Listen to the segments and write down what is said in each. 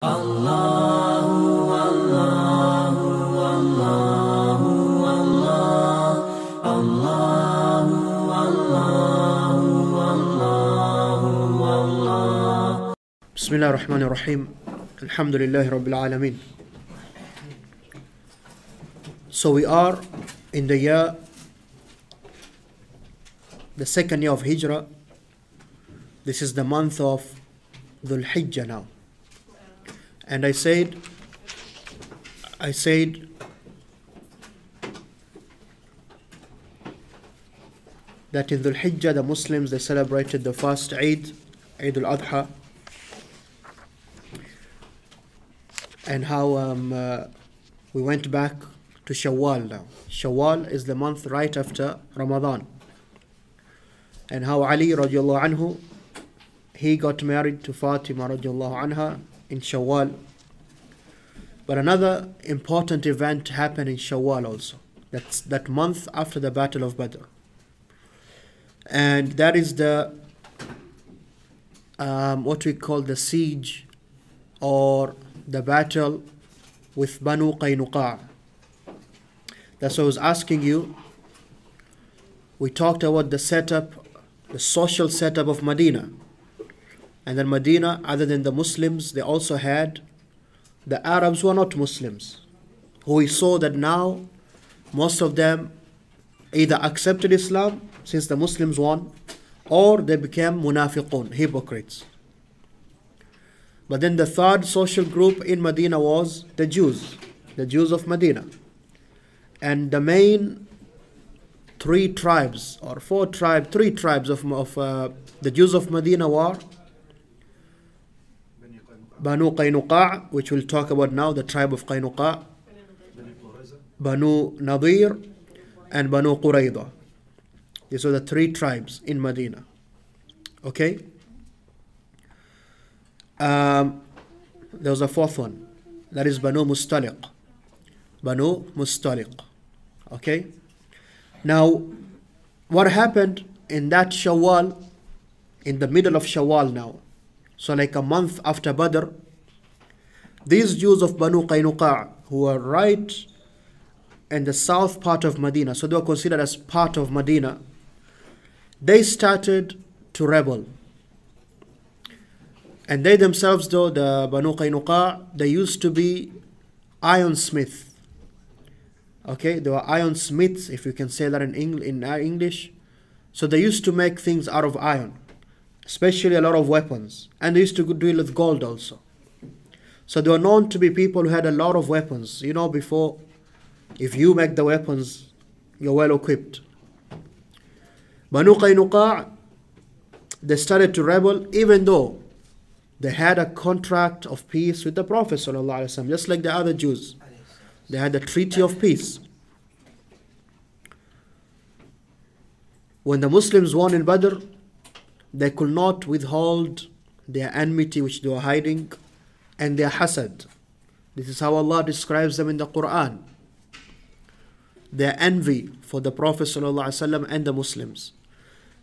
Allahu, Allahu, Allahu, Allah, Allahu, Allahu, Allahu, Allah. Bismillah ar-Rahman ar-Rahim. Alhamdulillahi Rabbil Alameen. So we are in the second year of Hijrah. This is the month of Dhul Hijjah now. And I said that in Dhul Hijjah the Muslims, they celebrated the first Eid al-Adha, and how we went back to Shawwal now. Shawwal is the month right after Ramadan, and how Ali radiallahu anhu, he got married to Fatima radiallahu anha in Shawwal. But another important event happened in Shawwal also. That's that month after the Battle of Badr. And that is the what we call the siege or the battle with Banu Qaynuqa'. That's what I was asking you. We talked about the setup, the social setup of Medina. And then Medina, other than the Muslims, they also had the Arabs who are not Muslims, who we saw that now most of them either accepted Islam since the Muslims won, or they became munafiqun, hypocrites. But then the third social group in Medina was the Jews of Medina. And the main three tribes of the Jews of Medina were Banu Qaynuqa', which we'll talk about now, the tribe of Qaynuqa', Banu Nadir, and Banu Qurayza. These are the three tribes in Medina. Okay? There was a fourth one. That is Banu Mustaliq. Banu Mustaliq. Okay? Now, what happened in that Shawwal, in the middle of Shawwal now, so like a month after Badr, these Jews of Banu Qaynuqa', who were right in the south part of Medina, so they were considered as part of Medina, they started to rebel. And they themselves, though, the Banu Qaynuqa', they used to be ironsmiths. Okay, they were ironsmiths, if you can say that in English. So they used to make things out of iron, especially a lot of weapons. And they used to deal with gold also. So they were known to be people who had a lot of weapons. You know, before, if you make the weapons, you're well equipped. Banu Qaynuqa', they started to rebel, even though they had a contract of peace with the Prophet ﷺ, just like the other Jews. They had a treaty of peace. When the Muslims won in Badr, they could not withhold their enmity which they were hiding and their hasad. This is how Allah describes them in the Quran. Their envy for the Prophet ﷺ and the Muslims.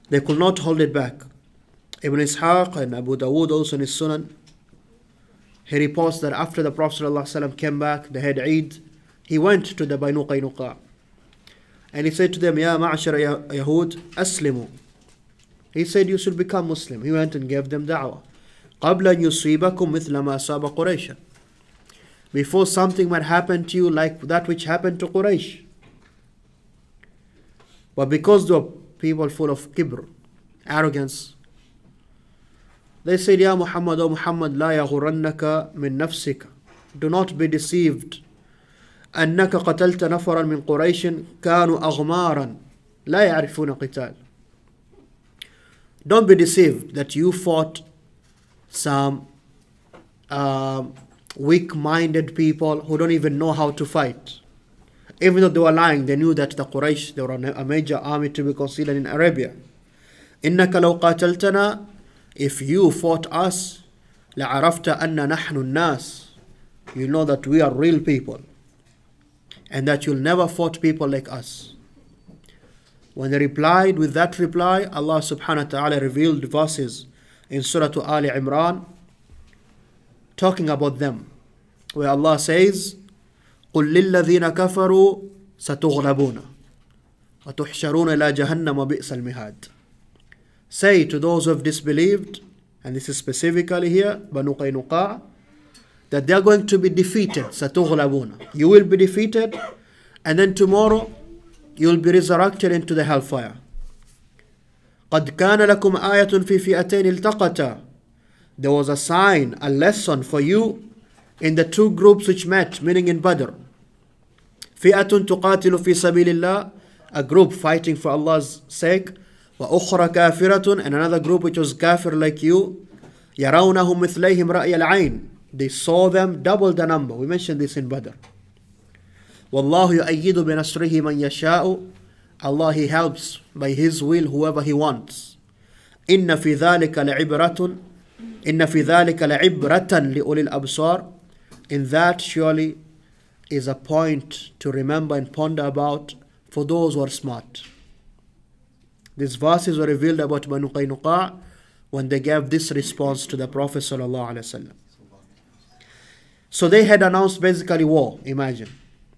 They could not hold it back. Ibn Ishaq and Abu Dawood also in his Sunan, he reports that after the Prophet ﷺ came back, they had Eid, he went to the Banu Qaynuqa' and he said to them, Ya ma'ashara Yahud, aslimu. He said, you should become Muslim. He went and gave them da'wah. قَبْلَ أَنْ يُصِيبَكُمْ مِثْلَ مَا أَصَابَ قُرَيْشًا. Before something might happen to you like that which happened to Quraysh. But because they were people full of kibr, arrogance, they said, Ya Muhammad, O Muhammad, لَا يَغُرَنَّكَ مِن نَفْسِكَ. Do not be deceived. أَنَّكَ قَتَلْتَ نَفَرًا مِن قُرَيْشٍ كَانُوا أَغْمَارًا لَا يَعْرِفُونَ قِتَالًا. Don't be deceived that you fought some weak-minded people who don't even know how to fight. Even though they were lying, they knew that the Quraysh, they were a major army to be considered in Arabia. إِنَّكَ لَوْ قَاتَلْتَنَا. If you fought us, لَعَرَفْتَ أَنَّ نَحْنُ النَّاسِ. You know that we are real people, and that you'll never fought people like us. When they replied with that reply, Allah subhanahu wa ta'ala revealed verses in Surah Al Imran talking about them, where Allah says, قُلْ لِلَّذِينَ كَفَرُوا سَتُغْلَبُونَ وَتُحْشَرُونَ إِلَى جَهَنَّمَ وَبِئْسَ الْمِهَادِ. Say to those who have disbelieved, and this is specifically here, Banu Qaynuqa, that they are going to be defeated. سَتُغْلَبُونَ. You will be defeated, and then tomorrow you will be resurrected into the hellfire. قَدْ كَانَ لَكُمْ آيَةٌ فِي فِئَتَيْنِ الْتَقَتَا. There was a sign, a lesson for you in the two groups which met, meaning in Badr. فِئَةٌ تُقَاتِلُ فِي سَبِيلِ اللَّهِ, a group fighting for Allah's sake. وَأُخْرَى كَافِرَةٌ, and another group which was kafir like you. يَرَوْنَهُمْ مِثْلَيْهِمْ رَأْيَ الْعَيْنِ. They saw them double the number. We mentioned this in Badr. وَاللَّهُ يُؤَيِّدُ بِنَصْرِهِ مَنْ يَشَاءُ. Allah, He helps by His will whoever He wants. إِنَّ فِي ذَلِكَ لَعِبْرَةٌ إِنَّ فِي ذَلِكَ لَعِبْرَةً لِأُولِي الْأَبْصَارِ. In that surely is a point to remember and ponder about for those who are smart. These verses were revealed about Banu Qaynuqa when they gave this response to the Prophet ﷺ. So they had announced basically war, imagine.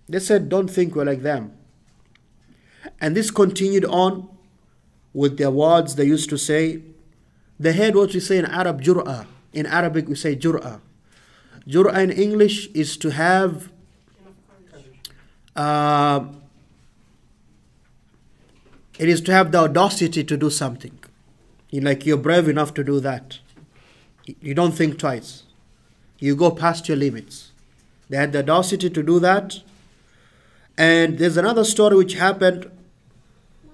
They said, don't think we're like them. And this continued on with their words they used to say. They had what we say in Arab, jur'ah. In Arabic we say jur'ah. Jur'ah in English is to have it is to have the audacity to do something. You're brave enough to do that. You don't think twice. You go past your limits. They had the audacity to do that. And there's another story which happened,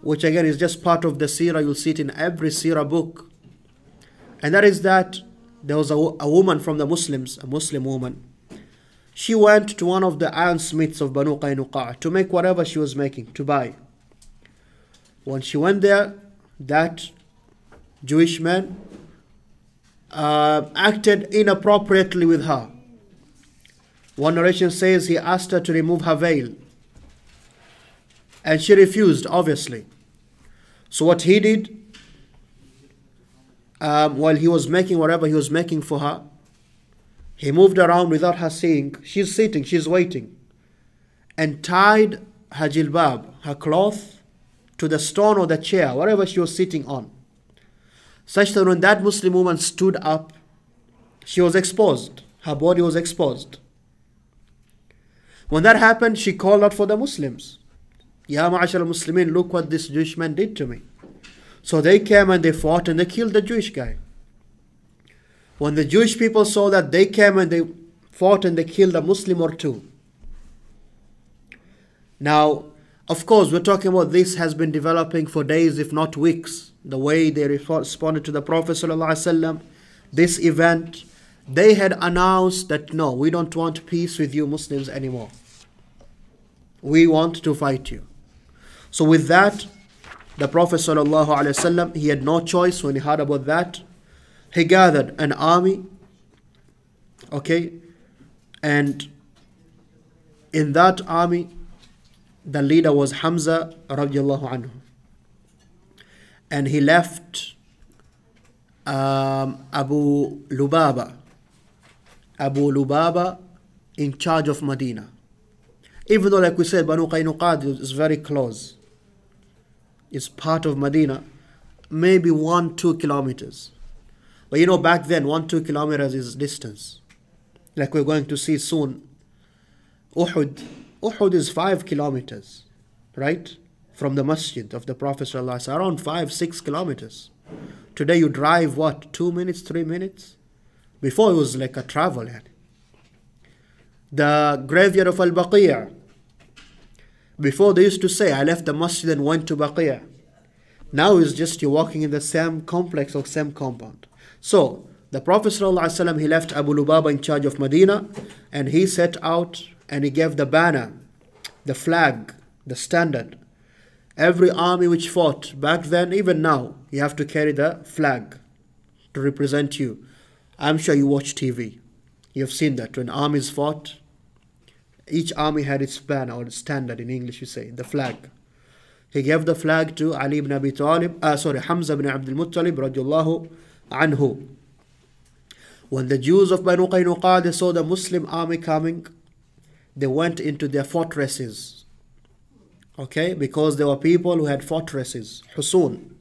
which again is just part of the Seerah. You'll see it in every Seerah book. And that is that there was a woman from the Muslims, a Muslim woman. She went to one of the ironsmiths of Banu Qaynuqa to make whatever she was making, to buy. When she went there, that Jewish man acted inappropriately with her. One narration says he asked her to remove her veil. And she refused, obviously. So what he did, while he was making whatever he was making for her, he moved around without her seeing. She's sitting, she's waiting. And tied her jilbab, her cloth, to the stone or the chair, whatever she was sitting on. Such that when that Muslim woman stood up, she was exposed. Her body was exposed. When that happened, she called out for the Muslims. Ya ma'ashar al-Muslimin, look what this Jewish man did to me. So they came and they fought and they killed the Jewish guy. When the Jewish people saw that, they came and they fought and they killed a Muslim or two. Now, of course, we're talking about this has been developing for days, if not weeks. The way they responded to the Prophet ﷺ, this event, they had announced that no, we don't want peace with you Muslims anymore. We want to fight you. So with that, the Prophet ﷺ, he had no choice when he heard about that. He gathered an army, okay, and in that army, the leader was Hamza radiallahu anhu. And he left Abu Lubaba in charge of Medina. Even though, like we said, Banu Qaynuqa is very close. It's part of Medina, maybe 1-2 kilometers. But back then, 1-2 kilometers is distance. Like we're going to see soon, Uhud is 5 kilometers, right? From the Masjid of the Prophet ﷺ, around 5-6 kilometers. Today you drive what, 2 minutes, 3 minutes? Before it was like a travel. The graveyard of Al-Baqiyah. Before they used to say, I left the Masjid and went to Baqiyah. Now it's just you're walking in the same complex or same compound. So the Prophet ﷺ, he left Abu Lubaba in charge of Medina, and he set out and he gave the banner, the flag, the standard. Every army which fought back then, even now, you have to carry the flag to represent you. I'm sure you watch TV. You've seen that when armies fought, each army had its banner or its standard, in English you say, the flag. He gave the flag to Ali ibn Abi Talib, Hamza ibn Abdul Muttalib radiallahu anhu. When the Jews of Banu Qaynuqa, they saw the Muslim army coming, they went into their fortresses. Okay, because there were people who had fortresses, husun,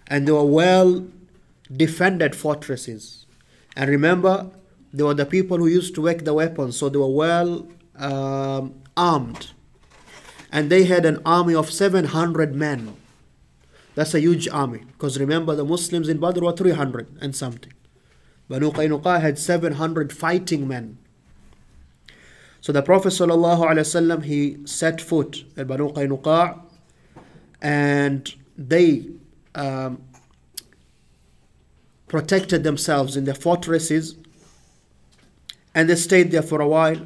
and they were well defended fortresses. And remember, they were the people who used to work the weapons, so they were well armed. And they had an army of 700 men. That's a huge army, because remember, the Muslims in Badr were 300 and something. Banu Qaynuqa had 700 fighting men. So the Prophet ﷺ, he set foot at Banu Qaynuqa, and they protected themselves in their fortresses, and they stayed there for a while.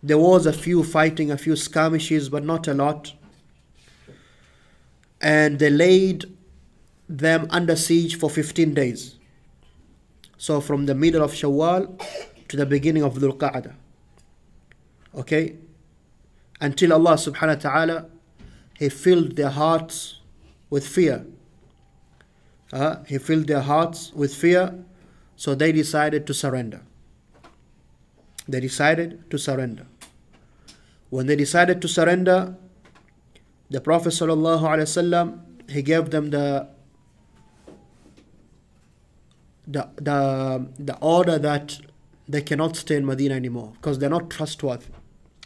There was a few fighting, a few skirmishes, but not a lot. And they laid them under siege for 15 days. So from the middle of Shawwal to the beginning of Dhul Qa'dah. Okay, until Allah subhanahu wa ta'ala, He filled their hearts with fear. He filled their hearts with fear, so they decided to surrender. They decided to surrender. When they decided to surrender, the Prophet sallallahu alaihi wasallam, he gave them the order that they cannot stay in Medina anymore because they're not trustworthy.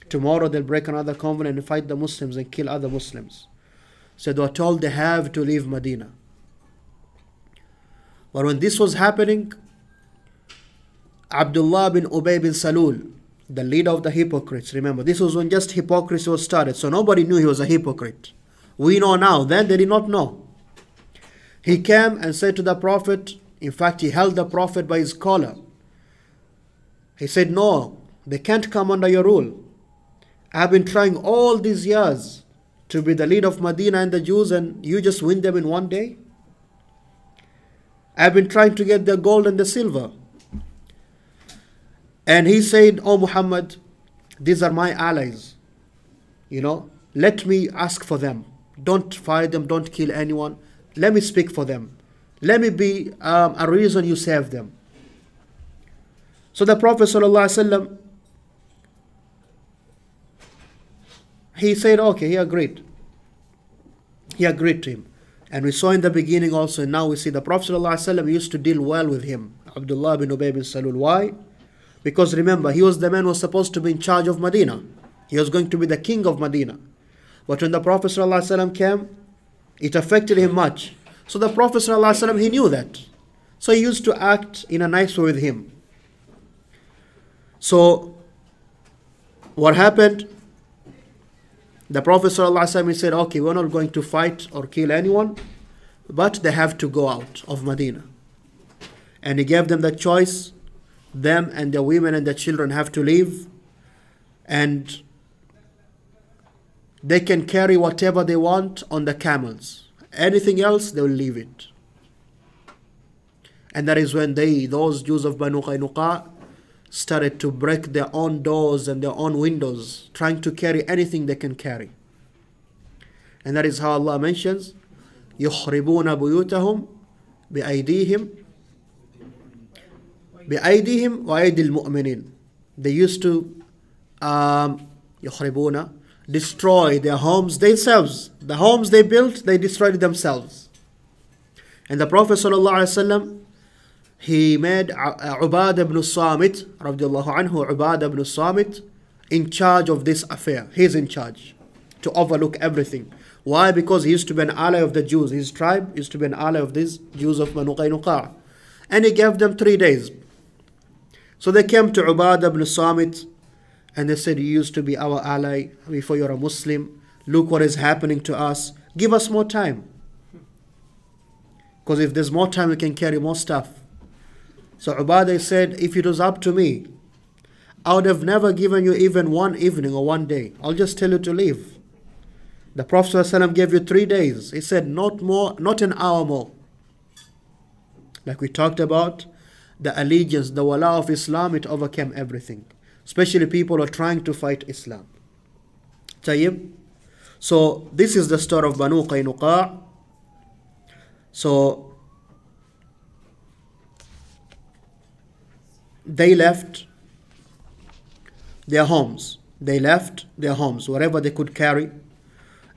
Tomorrow they'll break another covenant and fight the Muslims and kill other Muslims. So they were told they have to leave Medina. But when this was happening, Abdullah bin Ubay bin Salul, the leader of the hypocrites, remember, this was when just hypocrisy was started, so nobody knew he was a hypocrite. We know now, then they did not know. He came and said to the Prophet, in fact, he held the Prophet by his collar. He said, no, they can't come under your rule. I've been trying all these years to be the leader of Medina and the Jews, and you just win them in one day? I've been trying to get the gold and the silver. And he said, oh Muhammad, these are my allies. Let me ask for them. Don't fight them, don't kill anyone. Let me speak for them. Let me be a reason you save them. So the Prophet ﷺ, he said, okay, he agreed. He agreed to him. And we saw in the beginning also, and now we see the Prophet ﷺ used to deal well with him, Abdullah bin Ubay bin Salul. Why? Because remember, he was the man who was supposed to be in charge of Medina. He was going to be the king of Medina. But when the Prophet ﷺ came, it affected him much. So the Prophet ﷺ, he knew that. So he used to act in a nice way with him. So what happened? The Prophet ﷺ, he said, okay, we're not going to fight or kill anyone, but they have to go out of Medina. And he gave them the choice. Them and their women and their children have to leave, and they can carry whatever they want on the camels. Anything else, they will leave it. And that is when those Jews of Banu Qaynuqa, started to break their own doors and their own windows, trying to carry anything they can carry. And that is how Allah mentions, يُخْرِبُونَ بُيُوتَهُمْ بِأَيْدِيهِمْ وَأَيْدِي الْمُؤْمِنِينَ. They used to يُخْرِبُونَ, destroy their homes themselves. The homes they built, they destroyed themselves. And the Prophet ﷺ, he made Ubadah ibn Samit, radiallahu anhu, Ubadah ibn Samit, in charge of this affair. He's in charge to overlook everything. Why? Because he used to be an ally of the Jews. His tribe used to be an ally of these Jews of Banu Qaynuqa. And he gave them 3 days. So they came to Ubadah ibn Samit and they said, you used to be our ally before you're a Muslim. Look what is happening to us. Give us more time. Because if there's more time, we can carry more stuff. So Ubadah said, if it was up to me, I would have never given you even one evening or one day. I'll just tell you to leave. The Prophet ﷺ gave you 3 days. He said, not more, not an hour more. Like we talked about, the allegiance, the wala of Islam, it overcame everything. Especially people who are trying to fight Islam. Tayyib. So this is the story of Banu Qaynuqa. So they left their homes. They left their homes, whatever they could carry.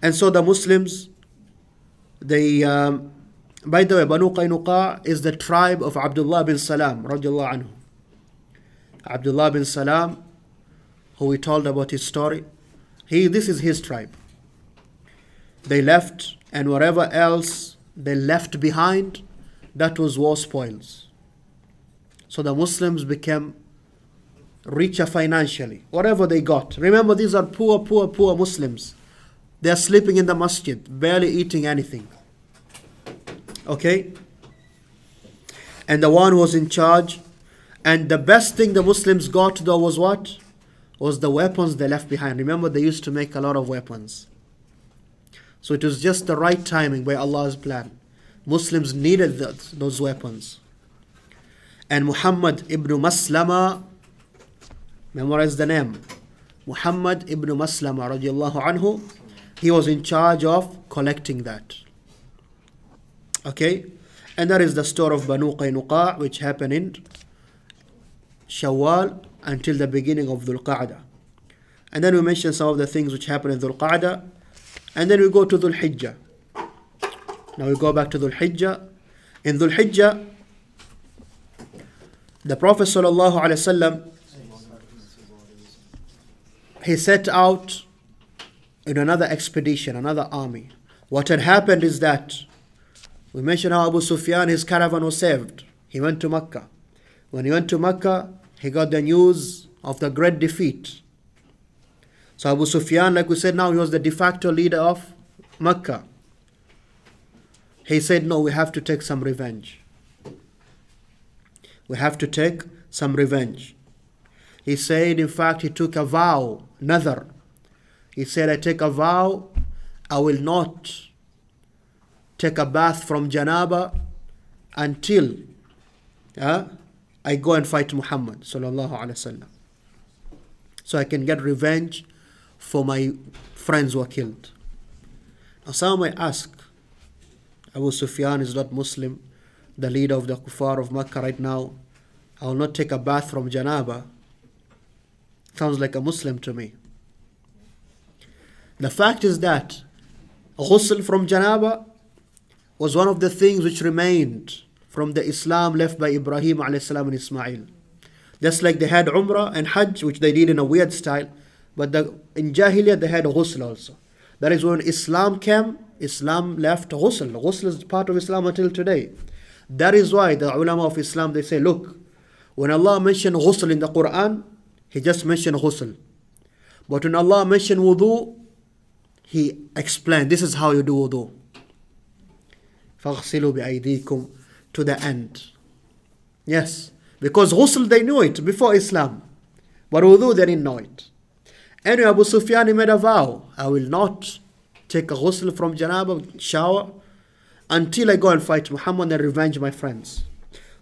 And so the Muslims, they, by the way, Banu Qaynuqa is the tribe of Abdullah bin Salam, radiallahu anhu. Abdullah bin Salam, who we told about his story, this is his tribe. They left, and whatever else they left behind, that was war spoils. So the Muslims became richer financially, whatever they got. Remember, these are poor Muslims. They are sleeping in the masjid, barely eating anything. Okay? And the one who was in charge, and the best thing the Muslims got though was what? Was the weapons they left behind. Remember, they used to make a lot of weapons. So it was just the right timing by Allah's plan. Muslims needed those weapons. And Muhammad ibn Maslama, memorize the name, Muhammad ibn Maslama radiallahu anhu, he was in charge of collecting that. Okay? And that is the story of Banu Qaynuqa, which happened in Shawwal until the beginning of Dhul Qa'dah. And then we mention some of the things which happened in Dhul Qa'dah. And then we go to Dhul Hijjah. Now we go back to Dhul Hijjah. In Dhul Hijjah, the Prophet sallallahu alaihi wasallam, he set out in another expedition, another army. What had happened is that we mentioned how Abu Sufyan, his caravan was saved. He went to Mecca. When he went to Mecca, he got the news of the great defeat. So Abu Sufyan, like we said now, he was the de facto leader of Mecca. He said, no, we have to take some revenge. We have to take some revenge. He said, in fact, he took a vow, nadhar. He said, I take a vow, I will not take a bath from janaba until I go and fight Muhammad sallallahu alaihi wasallam, so I can get revenge for my friends who were killed. Now some may ask, Abu Sufyan is not Muslim, the leader of the kuffar of Makkah right now. I will not take a bath from janaba. Sounds like a Muslim to me. The fact is that ghusl from janaba was one of the things which remained from the Islam left by Ibrahim alayhi salam and Ismail. Just like they had Umrah and Hajj, which they did in a weird style, but in Jahiliyyah they had ghusl also. That is when Islam came, Islam left ghusl. Ghusl is part of Islam until today. That is why the ulama of Islam, they say, look, when Allah mentioned ghusl in the Quran, He just mentioned ghusl. But when Allah mentioned wudu, He explained, this is how you do wudu. فَاغْسِلُوا بِأَيْدِيكُمْ to the end. Yes, because ghusl they knew it before Islam, but wudu they didn't know it. Anyway, Abu Sufyan, he made a vow, I will not take a ghusl from janaba, shower, until I go and fight Muhammad and revenge my friends.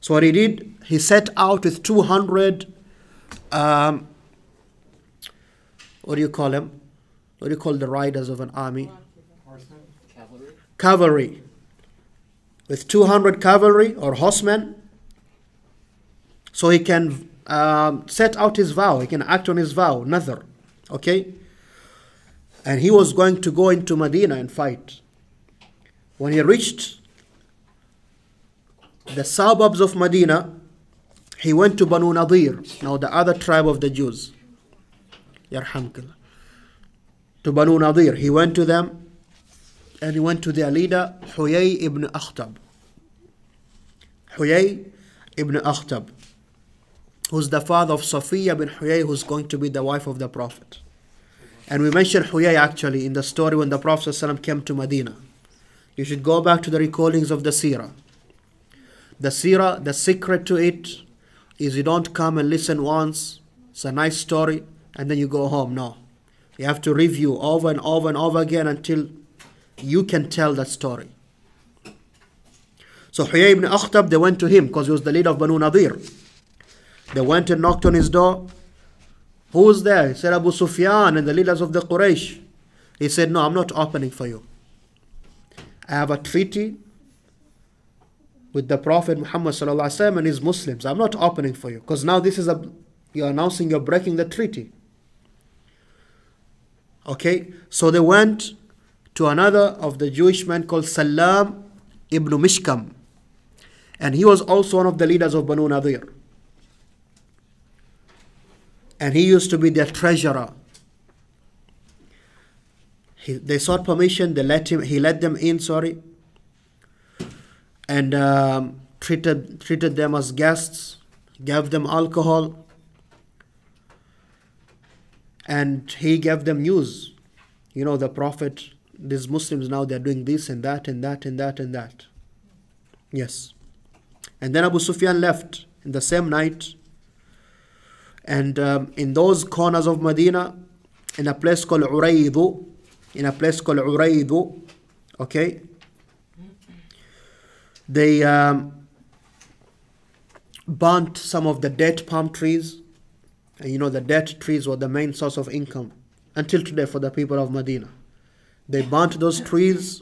So what he did, he set out with 200 what do you call them? What do you call the riders of an army? Cavalry. With 200 cavalry or horsemen, so he can set out his vow, he can act on his vow, nadhar. Okay? And he was going to go into Medina and fight. When he reached the suburbs of Medina, he went to Banu Nadir, now the other tribe of the Jews. Yarhamkallah. To Banu Nadir, he went to them, and he went to their leader, Huyay ibn Akhtab. Huyay ibn Akhtab, who's the father of Safiya bin Huyay, who's going to be the wife of the Prophet. And we mentioned Huyay actually in the story when the Prophet ﷺ came to Medina. You should go back to the recordings of the Seerah. The Seerah, the secret to it is you don't come and listen once, it's a nice story, and then you go home. No. You have to review over and over and over again until you can tell that story. So Huyay ibn Akhtab, they went to him because he was the leader of Banu Nadir. They went and knocked on his door. Who was there? He said, Abu Sufyan and the leaders of the Quraysh. He said, no, I'm not opening for you. I have a treaty. with the Prophet Muhammad sallallahu alaihi wasallam and his Muslims. I'm not opening for you, because now this is you're announcing you're breaking the treaty. Okay, so they went to another of the Jewish men called Salam ibn Mishkam, and he was also one of the leaders of Banu Nadir, and he used to be their treasurer. They sought permission, he let them in, and treated them as guests, gave them alcohol, and he gave them news. The Prophet, these Muslims now, they're doing this and that and that and that and that. Yes. And then Abu Sufyan left in the same night, and in those corners of Medina, in a place called Uraydu, okay, they burnt some of the dead palm trees. And the dead trees were the main source of income until today for the people of Medina. They burnt those trees,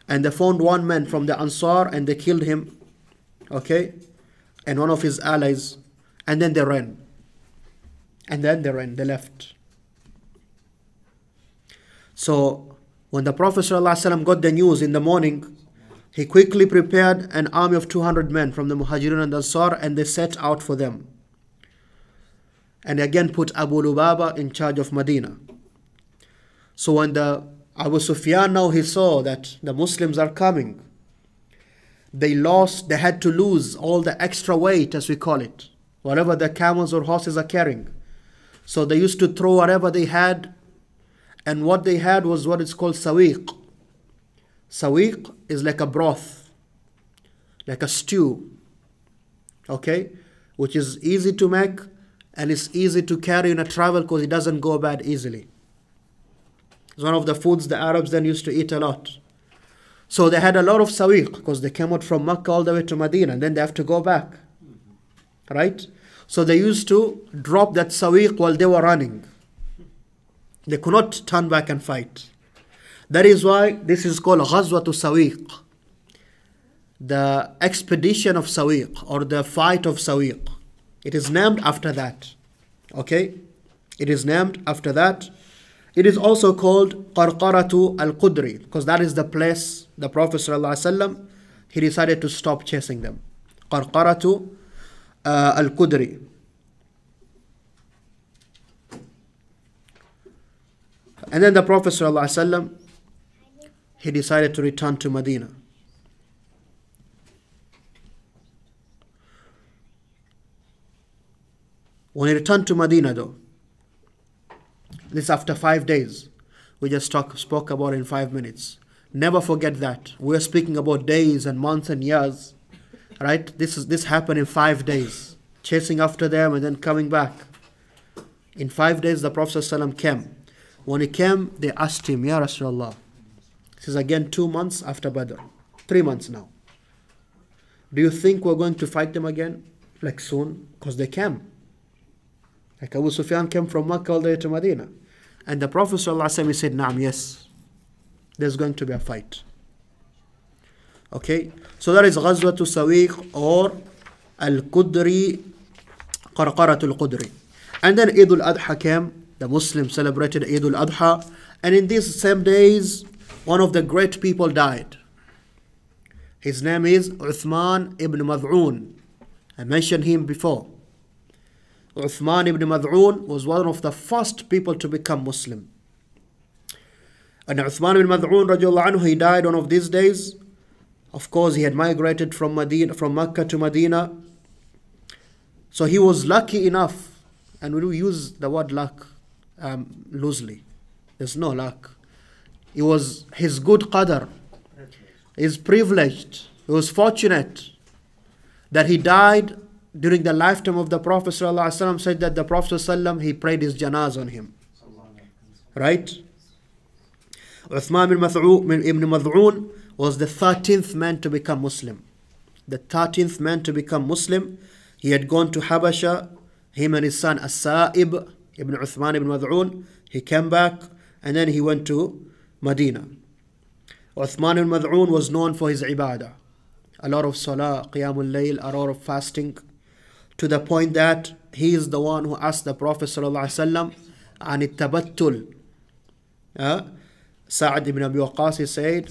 and they found one man from the Ansar, and they killed him, okay, and one of his allies, and then they ran. They left. So when the Prophet ﷺ got the news in the morning, he quickly prepared an army of 200 men from the Muhajirun and Ansar, and they set out for them. And again put Abu Lubaba in charge of Medina. So when Abu Sufyan now he saw that the Muslims are coming, they had to lose all the extra weight, as we call it, whatever the camels or horses are carrying. So they used to throw whatever they had, and what they had was what is called sawiq. Sawiq is like a broth, like a stew, okay, which is easy to make, and it's easy to carry in a travel because it doesn't go bad easily. It's one of the foods the Arabs then used to eat a lot. So they had a lot of sawiq because they came out from Mecca all the way to Medina, and then they have to go back, right? So they used to drop that sawiq while they were running. They could not turn back and fight. That is why this is called Ghazwatu Sawiq, the expedition of Sawiq, or the fight of Sawiq. It is named after that. Okay? It is named after that. It is also called Qarqaratu al-Qudri, because that is the place the Prophet ﷺ, he decided to stop chasing them. Qarqaratu al-Qudri. And then the Prophet ﷺ, he decided to return to Medina. When he returned to Medina though, this after 5 days, we just spoke about in 5 minutes. Never forget that. We're speaking about days and months and years, right? This happened in 5 days, chasing after them and then coming back. In 5 days the Prophet ﷺ came. When he came, they asked him, Ya Rasulullah, this is again 2 months after Badr, 3 months now. Do you think we're going to fight them again? Like soon? Because they came. Like Abu Sufyan came from Makkah all the way to Medina. And the Prophet ﷺ said, Naam, yes, there's going to be a fight. Okay? So that is Ghazwatu Sawiq or Al-Qudri, Qarqaratul Qudri. And then Eid al-Adha came. The Muslims celebrated Eid al-Adha. And in these same days, one of the great people died. His name is Uthman ibn Mad'un. I mentioned him before. Uthman ibn Mad'un was one of the first people to become Muslim. And Uthman ibn Mad'un radiallahu anhu, he died one of these days. Of course, he had migrated from Mecca to Medina. So he was lucky enough, and we do use the word luck loosely. There's no luck. It was his good qadr. He's privileged. He was fortunate that he died during the lifetime of the Prophet ﷺ. Said that the Prophet ﷺ, he prayed his janaz on him. Right? Uthman ibn Mad'un was the 13th man to become Muslim. The 13th man to become Muslim. He had gone to Habasha, him and his son As-Sa'ib ibn Uthman ibn Mad'un. He came back and then he went to Medina. Uthman ibn Mad'un was known for his ibadah. a lot of salah, qiyamul layl, a lot of fasting, to the point that he is the one who asked the Prophet ﷺ عن التبتل. Sa'ad ibn Abi Waqqas, he said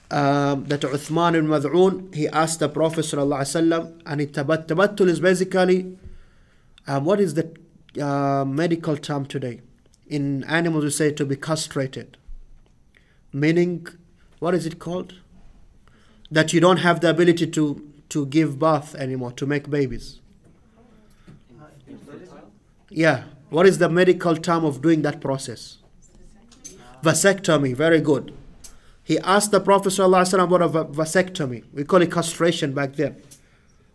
that Uthman ibn Mad'un, he asked the Prophet ﷺ, and tabattul is basically, what is the medical term today? In animals we say to be castrated. Meaning, what is it called? That you don't have the ability to give birth anymore, to make babies. Yeah. What is the medical term of doing that process? Vasectomy. Very good. He asked the Prophet ﷺ about a vasectomy. We call it castration back then.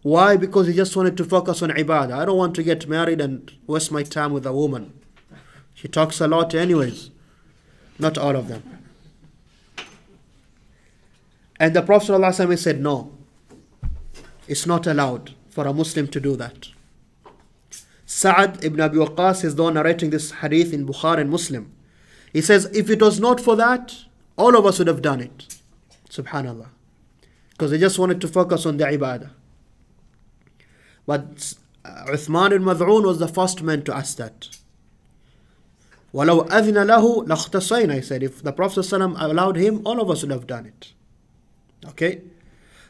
Why? Because he just wanted to focus on ibadah. I don't want to get married and waste my time with a woman. She talks a lot anyways. Not all of them. And the Prophet ﷺ said, no. It's not allowed for a Muslim to do that. Sa'ad ibn Abi Waqqas is the one narrating this hadith in Bukhari and Muslim. He says, if it was not for that, all of us would have done it. Subhanallah. Because they just wanted to focus on the ibadah. But Uthman ibn Mad'un was the first man to ask that. وَلَوْ أَذْنَ لَهُ لَاخْتَصَيْنَا. He said, if the Prophet ﷺ allowed him, all of us would have done it. Okay?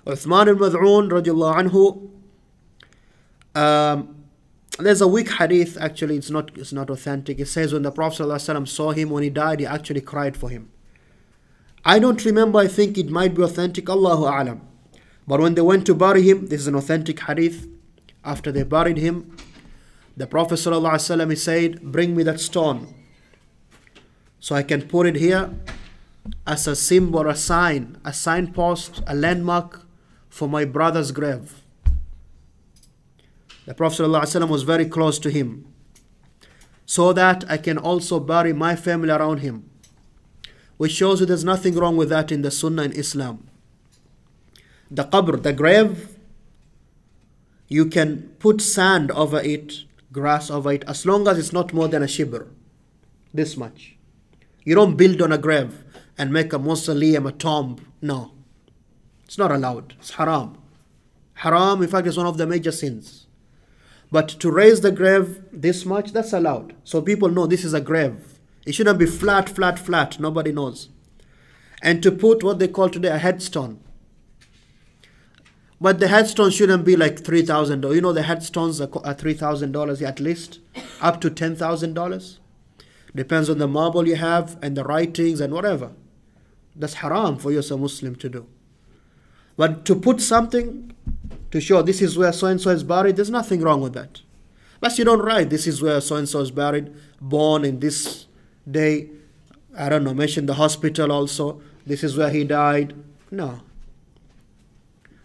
Uthman ibn Mad'un radiallahu anhu, there's a weak hadith, actually it's not authentic. It says when the Prophet ﷺ saw him when he died, he actually cried for him. I don't remember, I think it might be authentic, Allahu A'lam. But when they went to bury him, this is an authentic hadith, after they buried him, the Prophet ﷺ, he said, bring me that stone so I can put it here as a symbol, a sign, a signpost, a landmark for my brother's grave. The Prophet ﷺ was very close to him, so that I can also bury my family around him, which shows you there's nothing wrong with that in the Sunnah in Islam. The qabr, the grave, you can put sand over it, grass over it, as long as it's not more than a shibr, this much. You don't build on a grave and make a mausoleum, a tomb. No, it's not allowed. It's haram. Haram, in fact, is one of the major sins. But to raise the grave this much, that's allowed. So people know this is a grave. It shouldn't be flat, flat, flat. Nobody knows. And to put what they call today a headstone. But the headstone shouldn't be like $3,000. You know the headstones are $3,000 at least, up to $10,000. Depends on the marble you have and the writings and whatever. That's haram for you as a Muslim to do. But to put something to show this is where so-and-so is buried, there's nothing wrong with that. But you don't write, this is where so-and-so is buried, born in this day, I don't know, mention the hospital also, this is where he died. No.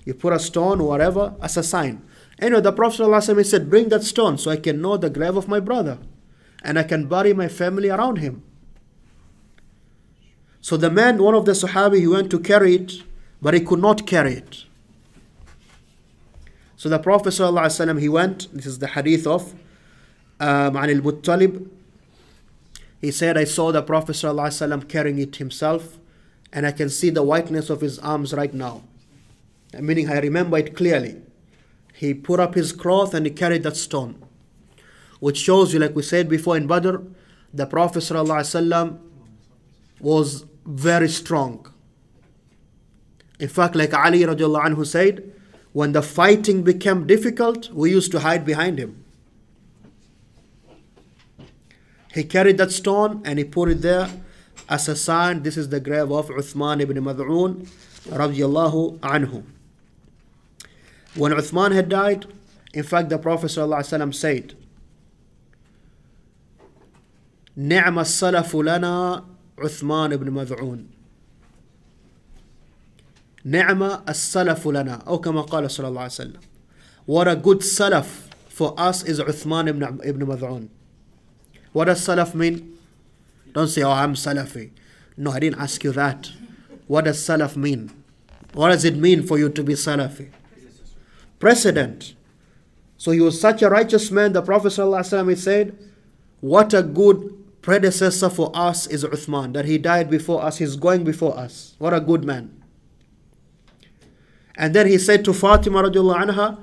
You put a stone or whatever as a sign. Anyway, the Prophet ﷺ said, bring that stone so I can know the grave of my brother. And I can bury my family around him. So the man, one of the Sahabi, he went to carry it, but he could not carry it. So the Prophet ﷺ, he went, this is the hadith of عن المطلب. He said, I saw the Prophet ﷺ carrying it himself, and I can see the whiteness of his arms right now. Meaning, I remember it clearly. He put up his cloth and he carried that stone. Which shows you, like we said before in Badr, the Prophet ﷺ was very strong. In fact, like Ali radiallahu anhu said, when the fighting became difficult, we used to hide behind him. He carried that stone and he put it there as a sign. This is the grave of Uthman ibn Mad'un radiallahu anhu. When Uthman had died, in fact, the Prophet ﷺ said, نعم السلف لنا عثمان ibn Mad'un. نعم السلف لنا أو كما قال صلى الله عليه وسلم. What a good salaf for us is Uthman ibn Mad'un. What does salaf mean? Don't say, oh, I'm Salafi. No, I didn't ask you that. What does salaf mean? What does it mean for you to be Salafi? Precedent. So he was such a righteous man. The Prophet ﷺ said, what a good predecessor for us is Uthman, that he died before us, he's going before us. What a good man. And then he said to Fatima radiallahu anha,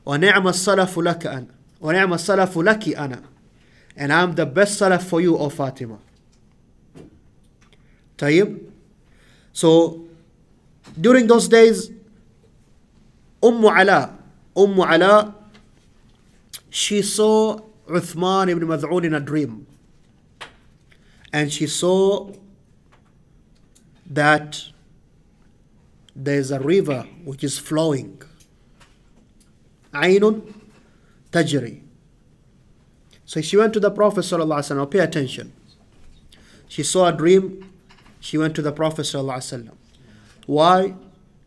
وَنِعْمَ السَّلَفُ لَكَ أَنَا وَنِعْمَ السَّلَفُ لَكِ أَنَا, and I'm the best salaf for you, O Fatima. Tayyib. So during those days, Ummu Ala, she saw Uthman ibn Mad'un in a dream. And she saw that there's a river which is flowing. Aynun tajri. So she went to the Prophet sallallahu alaihi wasallam. Pay attention. She saw a dream. She went to the Prophet sallallahu alaihi wasallam. Why?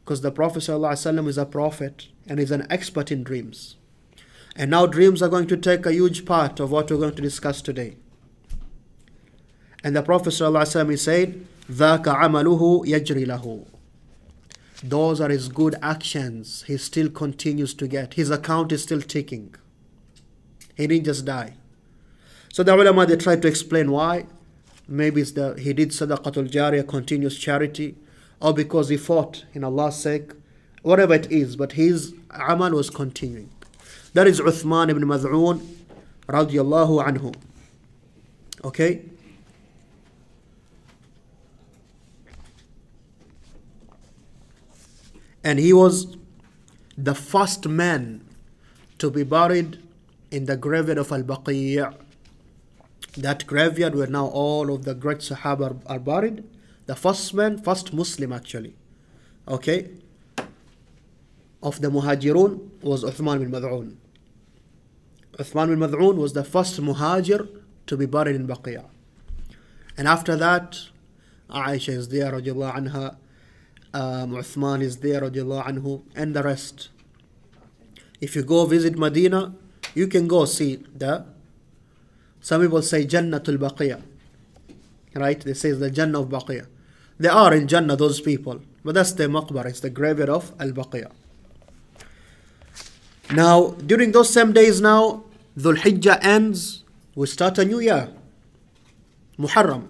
Because the Prophet sallallahu alaihi wasallam is a prophet and is an expert in dreams. And now dreams are going to take a huge part of what we're going to discuss today. And the Prophet ﷺ, he said, ذَاكَ عَمَلُهُ يَجْرِ لَهُ. Those are his good actions. He still continues to get. His account is still ticking. He didn't just die. So the ulama, they tried to explain why. Maybe it's he did sadaqatul jariyah, continuous charity, or because he fought in Allah's sake. Whatever it is, but his amal was continuing. That is Uthman ibn Mad'un radiyallahu anhu. Okay? And he was the first man to be buried in the graveyard of Al-Baqi'. That graveyard where now all of the great Sahaba are buried. The first man, first Muslim actually, okay, of the Muhajirun was Uthman bin Mad'un. Uthman bin Mad'un was the first Muhajir to be buried in Baqi'. And after that, Aisha is there, radiallahu anha. Uthman is there, radiallahu anhu, and the rest. If you go visit Medina, you can go see some people say Jannatul Baqi', right? They say it's the Jannah of Baqi'. They are in Jannah, those people, but that's the maqbar, it's the graveyard of Al-Baqi'. Now, during those same days now, Dhul Hijjah ends, we start a new year, Muharram.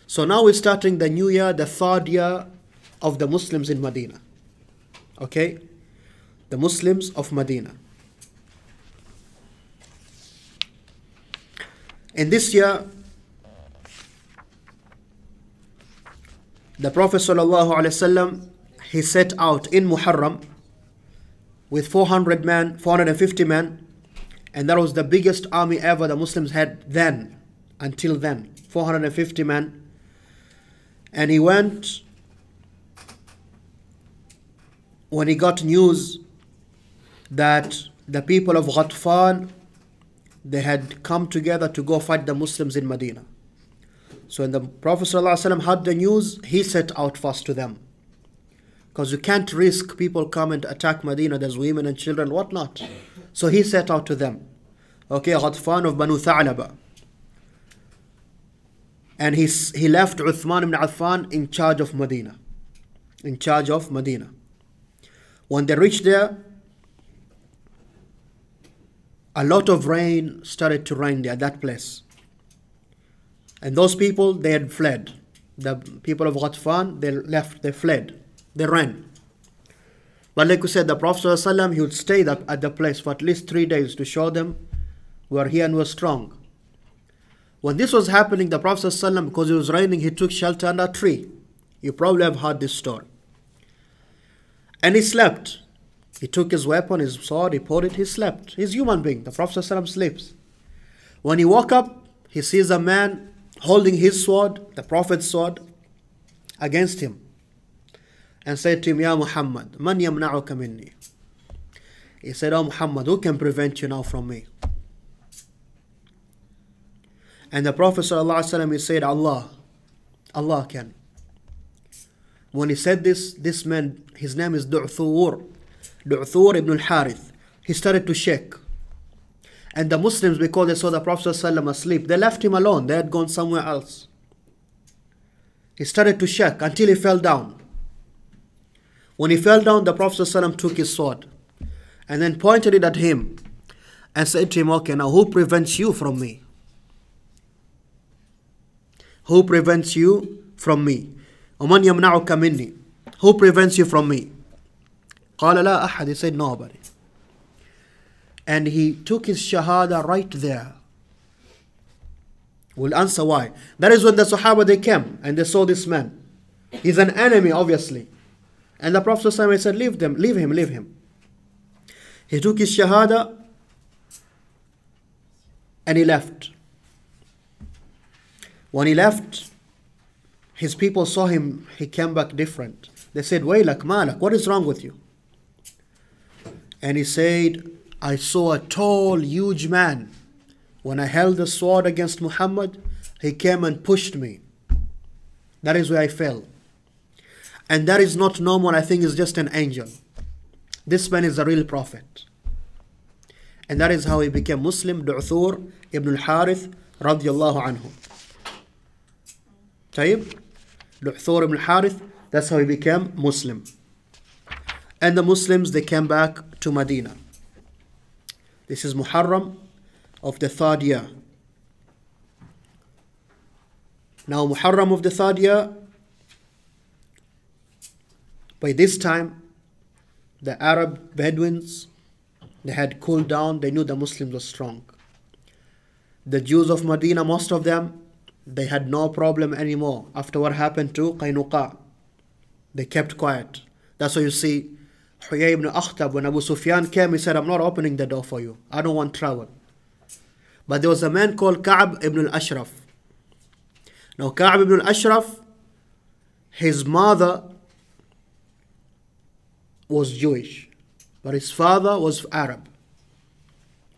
So now we're starting the new year, the third year of the Muslims in Medina. Okay? The Muslims of Medina. In this year, the Prophet ﷺ, he set out in Muharram with 450 men, and that was the biggest army ever the Muslims had then, until then, 450 men. And he went, when he got news that the people of Ghatfan, they had come together to go fight the Muslims in Medina. So when the Prophet ﷺ heard the news, he set out first to them. Because you can't risk people come and attack Medina, there's women and children, whatnot. So he set out to them. Okay, Ghatfan of Banu Tha'laba. And he left Uthman ibn Affan in charge of Medina. In charge of Medina. When they reached there, a lot of rain started to rain there, that place. And those people, they had fled. The people of Ghatfan, they left, they fled, they ran. But like we said, the Prophet ﷺ, he would stay at the place for at least 3 days to show them we're here and we're strong. When this was happening, the Prophet ﷺ, because it was raining, he took shelter under a tree. You probably have heard this story. And he slept. He took his weapon, his sword, he poured it, he slept. He's a human being. The Prophet ﷺ sleeps. When he woke up, he sees a man holding his sword, the Prophet's sword, against him. And said to him, Ya Muhammad, man yamna'uka minni? He said, Oh Muhammad, who can prevent you now from me? And the Prophet ﷺ, he said, Allah. Allah can. When he said this man, his name is Du'thur ibn al-Harith. He started to shake. And the Muslims, because they saw the Prophet ﷺ asleep, they left him alone. They had gone somewhere else. He started to shake until he fell down. When he fell down, the Prophet ﷺ took his sword and then pointed it at him and said to him, okay, now who prevents you from me? Who prevents you from me? وَمَنْ يَمْنَعُكَ مِنِّي? Who prevents you from me? قال لا أحد. He said nobody. And he took his shahada right there. We'll answer why. That is when the Sahaba, they came and they saw this man. He's an enemy, obviously. And the Prophet said, leave him. He took his shahada and he left. When he left, his people saw him, he came back different. They said, Waylak, Malak, what is wrong with you? And he said, I saw a tall, huge man. When I held the sword against Muhammad, he came and pushed me. That is where I fell. And that is not normal, I think it's just an angel. This man is a real prophet. And that is how he became Muslim, Du'thur ibn al-Harith radiyallahu anhu. Tayyib? Du'thur ibn al-Harith, that's how he became Muslim. And the Muslims, they came back to Medina. This is Muharram of the third year. Now Muharram of the third year, by this time, the Arab Bedouins, they had cooled down, they knew the Muslims were strong. The Jews of Medina, most of them, they had no problem anymore after what happened to Qaynuqa. They kept quiet. That's why you see Huyay ibn Akhtab, when Abu Sufyan came, he said, I'm not opening the door for you. I don't want trouble. But there was a man called Ka'b ibn al-Ashraf. Now Ka'b ibn al-Ashraf, his mother was Jewish, but his father was Arab.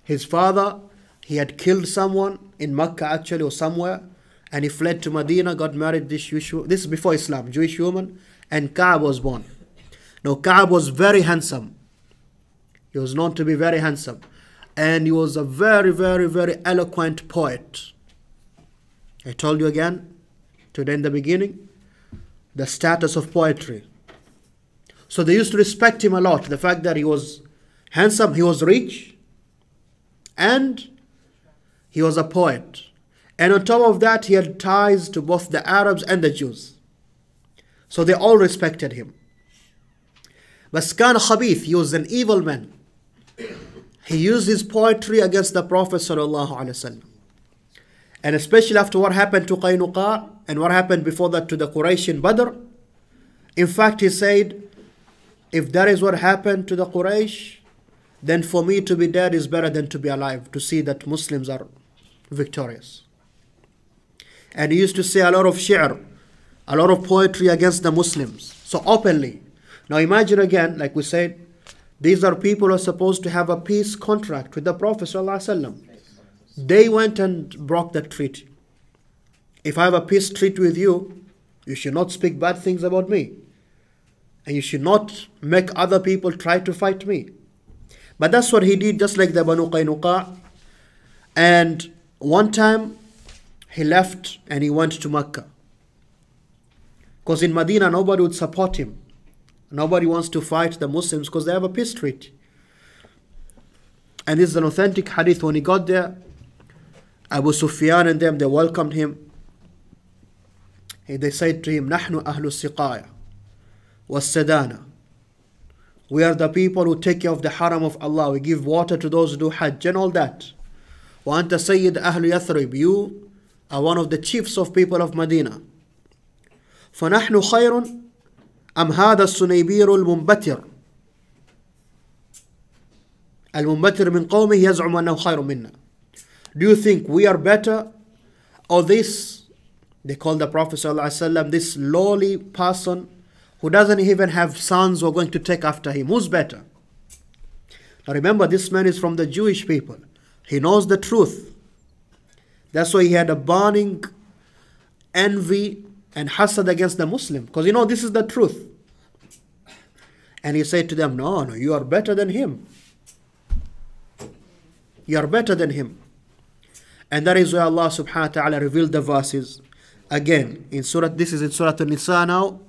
His father, he had killed someone in Mecca actually or somewhere, and he fled to Medina, got married this is before Islam, Jewish woman, and Ka'b was born. Now Ka'b was very handsome. He was known to be very handsome. And he was a very, very, very eloquent poet. I told you again, today in the beginning, the status of poetry. So they used to respect him a lot. The fact that he was handsome, he was rich, and he was a poet. And on top of that, he had ties to both the Arabs and the Jews. So they all respected him. But Skan Khabith, he was an evil man. He used his poetry against the Prophet ﷺ. And especially after what happened to Qaynuqa and what happened before that to the Quraysh in Badr. In fact, he said, if that is what happened to the Quraysh, then for me to be dead is better than to be alive, to see that Muslims are victorious. And he used to say a lot of shi'r, a lot of poetry against the Muslims, so openly. Now imagine again, like we said, these are people who are supposed to have a peace contract with the Prophet ﷺ. They went and broke that treaty. If I have a peace treaty with you, you should not speak bad things about me. And you should not make other people try to fight me. But that's what he did, just like the Banu Qaynuqa. And one time, he left and he went to Mecca. Because in Medina, nobody would support him. Nobody wants to fight the Muslims because they have a peace treaty. And this is an authentic hadith. When he got there, Abu Sufyan and them, they welcomed him. And they said to him, نحن أهل السقاية والسدانة. We are the people who take care of the haram of Allah. We give water to those who do Hajj and all that. وأنت سيد أهل يثرب. You are one of the chiefs of people of Medina. فنحن خير أم هذا السنيبير المنبتر. المنبتر من قومه يزعم أنه خير منا. Do you think we are better, or this, they call the Prophet ﷺ, this lowly person who doesn't even have sons who are going to take after him? Who's better? Now remember, this man is from the Jewish people. He knows the truth. That's why he had a burning envy and hasad against the Muslim, because this is the truth. And he said to them, no, you are better than him. You are better than him. And that is why Allah subhanahu wa ta'ala revealed the verses. Again, this is in Surah An-Nisa now.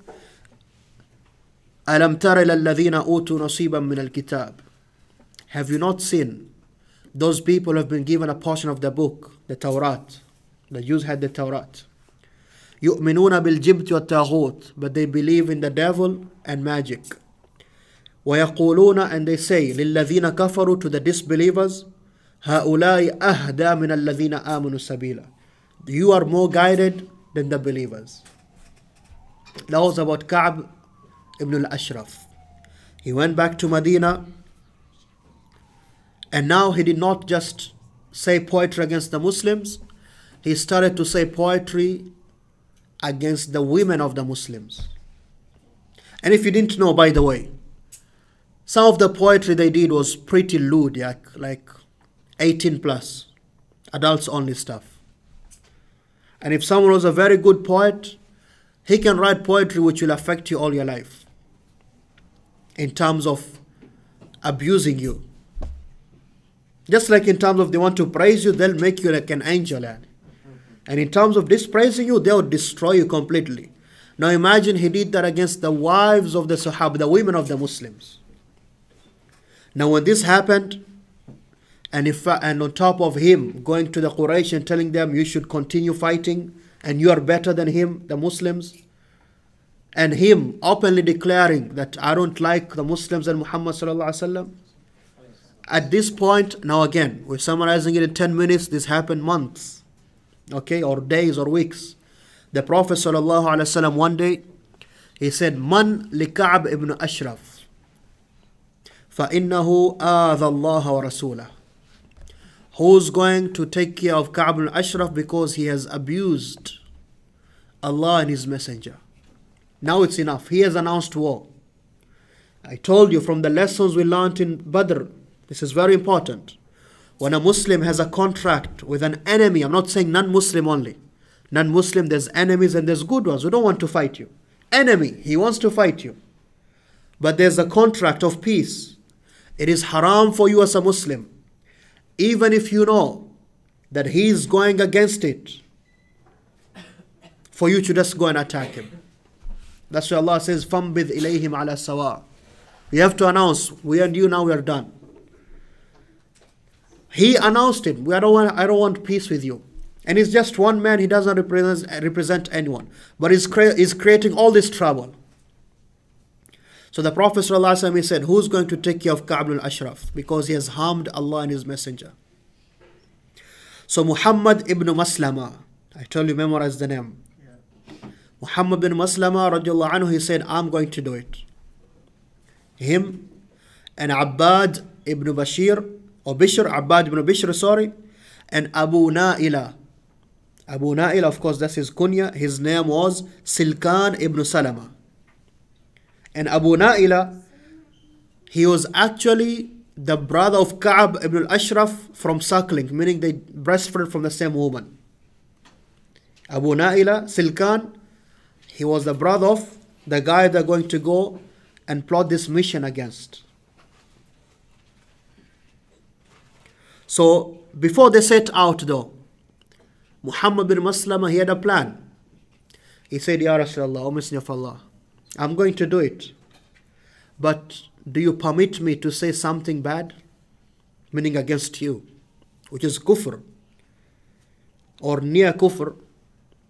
أَلَمْ تَرَ إِلَى الَّذِينَ أُوتُوا نَصِيبًا مِنَ الْكِتَابِ. Have you not seen those people who have been given a portion of the book, the Torah? The Jews had the Torah. يُؤْمِنُونَ بِالْجِبْتِ وَالتَّاغُوتِ. But they believe in the devil and magic. وَيَقُولُونَ, and they say, لِلَّذِينَ كَفَرُوا, to the disbelievers, هَؤُلَاءِ أَهْدَى مِنَ الَّذِينَ آمَنُوا سَبِيلًا. You are more guided than the believers. That was about Ka'b ibn al-Ashraf. He went back to Medina, and now he did not just say poetry against the Muslims, he started to say poetry against the women of the Muslims. And if you didn't know, by the way, some of the poetry they did was pretty lewd, like 18 plus, adults only stuff. And if someone was a very good poet, he can write poetry which will affect you all your life in terms of abusing you. Just like in terms of they want to praise you, they'll make you like an angel. And in terms of dispraising you, they'll destroy you completely. Now imagine he did that against the wives of the Sahaba, the women of the Muslims. Now when this happened, and on top of him going to the Quraysh and telling them you should continue fighting and you are better than him, the Muslims, and him openly declaring that I don't like the Muslims and Muhammad sallallahu alaihi wasallam. At this point, now again, we're summarizing it in 10 minutes, this happened months, okay, or days or weeks. The Prophet sallallahu alaihi wasallam one day, he said, Man li Ka'b ibn Ashraf, فَإِنَّهُ آذَى اللَّهَ وَرَسُولَهُ. Who's going to take care of Ka'b ibn Ashraf because he has abused Allah and His Messenger? Now it's enough. He has announced war. I told you from the lessons we learned in Badr, this is very important. When a Muslim has a contract with an enemy, I'm not saying non-Muslim only. Non-Muslim, there's enemies and there's good ones who don't want to fight you. Enemy, he wants to fight you. But there's a contract of peace. It is haram for you as a Muslim, even if you know that he is going against it, for you to just go and attack him. That's why Allah says, فَنْبِذْ إِلَيْهِمْ عَلَى السَّوَاءِ. We have to announce, we and you now we are done. He announced it, I don't want peace with you. And he's just one man, he doesn't represent anyone. But he's creating all this trouble. So the Prophet ﷺ, he said, who's going to take care of Ka'b al-Ashraf? Because he has harmed Allah and His Messenger. So Muhammad ibn Maslama, I told you memorize the name. Muhammad bin Maslama radiallahu anhu, he said, I'm going to do it. Him and Abbad ibn Bashir, or Bishr, Abbad ibn Bishr, sorry, and Abu Na'ila. Abu Na'ila, of course, that's his kunya. His name was Silkan ibn Salama. And Abu Na'ila, he was actually the brother of Ka'b ibn al-Ashraf from suckling, meaning they breastfed from the same woman. Abu Na'ila, Silkan, he was the brother of the guy they're going to go and plot this mission against. So before they set out though, Muhammad bin Maslama, he had a plan. He said, Ya Rasulullah, O Messenger of Allah, I'm going to do it. But do you permit me to say something bad? Meaning against you, which is kufr or near kufr.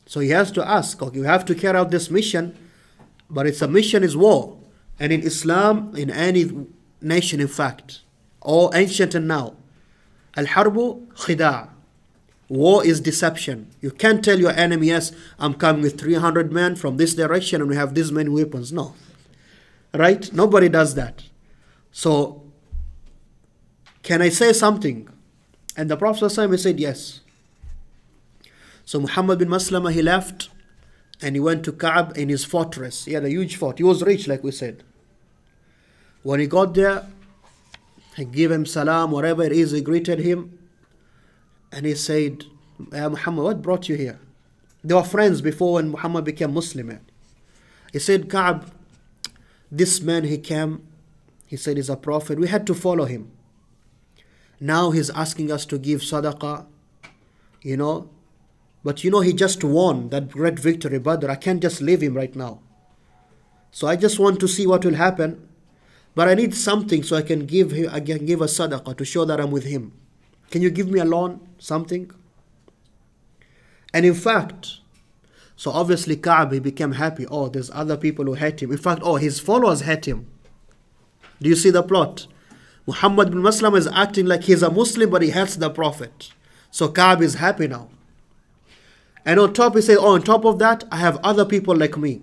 So he has to ask, okay, you have to carry out this mission, but it's a mission is war. And in Islam, in any nation in fact, or ancient and now, al-harbu khida'. War is deception. You can't tell your enemy, yes, I'm coming with 300 men from this direction and we have this many weapons. No. Right? Nobody does that. So, can I say something? And the Prophet ﷺ said yes. So Muhammad bin Maslama, he left and he went to Ka'b in his fortress. He had a huge fort. He was rich, like we said. When he got there, he gave him salam, whatever it is, he greeted him. And he said, Ya Muhammad, what brought you here? They were friends before when Muhammad became Muslim. He said, Ka'b, this man, he came, he said he's a prophet. We had to follow him. Now he's asking us to give sadaqah, But he just won that great victory, Badr. I can't just leave him right now. So I just want to see what will happen. But I need something so I can give a sadaqah to show that I'm with him. Can you give me a loan, something? And in fact, so obviously Ka'b, he became happy. Oh, there's other people who hate him. In fact, his followers hate him. Do you see the plot? Muhammad bin Maslama is acting like he's a Muslim, but he hates the Prophet. So Ka'b is happy now. And on top, he said, oh, on top of that, I have other people like me.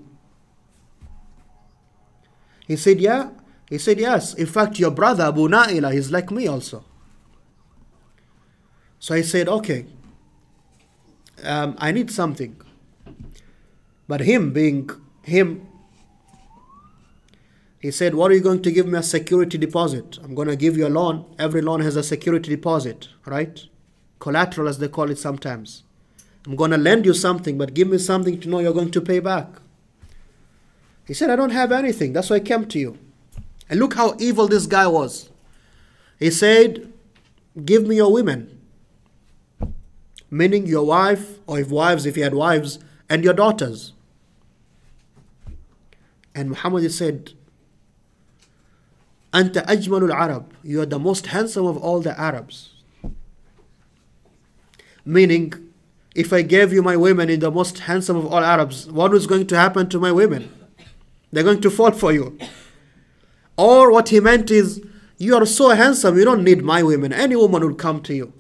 He said, yeah. He said, yes. In fact, your brother Abu Na'ilah is like me also. So he said, okay, I need something. But him being him, he said, what are you going to give me a security deposit? I'm going to give you a loan. Every loan has a security deposit, right? Collateral, as they call it sometimes. I'm going to lend you something, but give me something to know you're going to pay back. He said, I don't have anything. That's why I came to you. And look how evil this guy was. He said, give me your women. Meaning your wife, or if he had wives, and your daughters. And Muhammad said, Anta ajmalul Arab. You are the most handsome of all the Arabs. Meaning, if I gave you my women in the most handsome of all Arabs, what was going to happen to my women? They're going to fall for you. Or what he meant is, you are so handsome, you don't need my women. Any woman will come to you.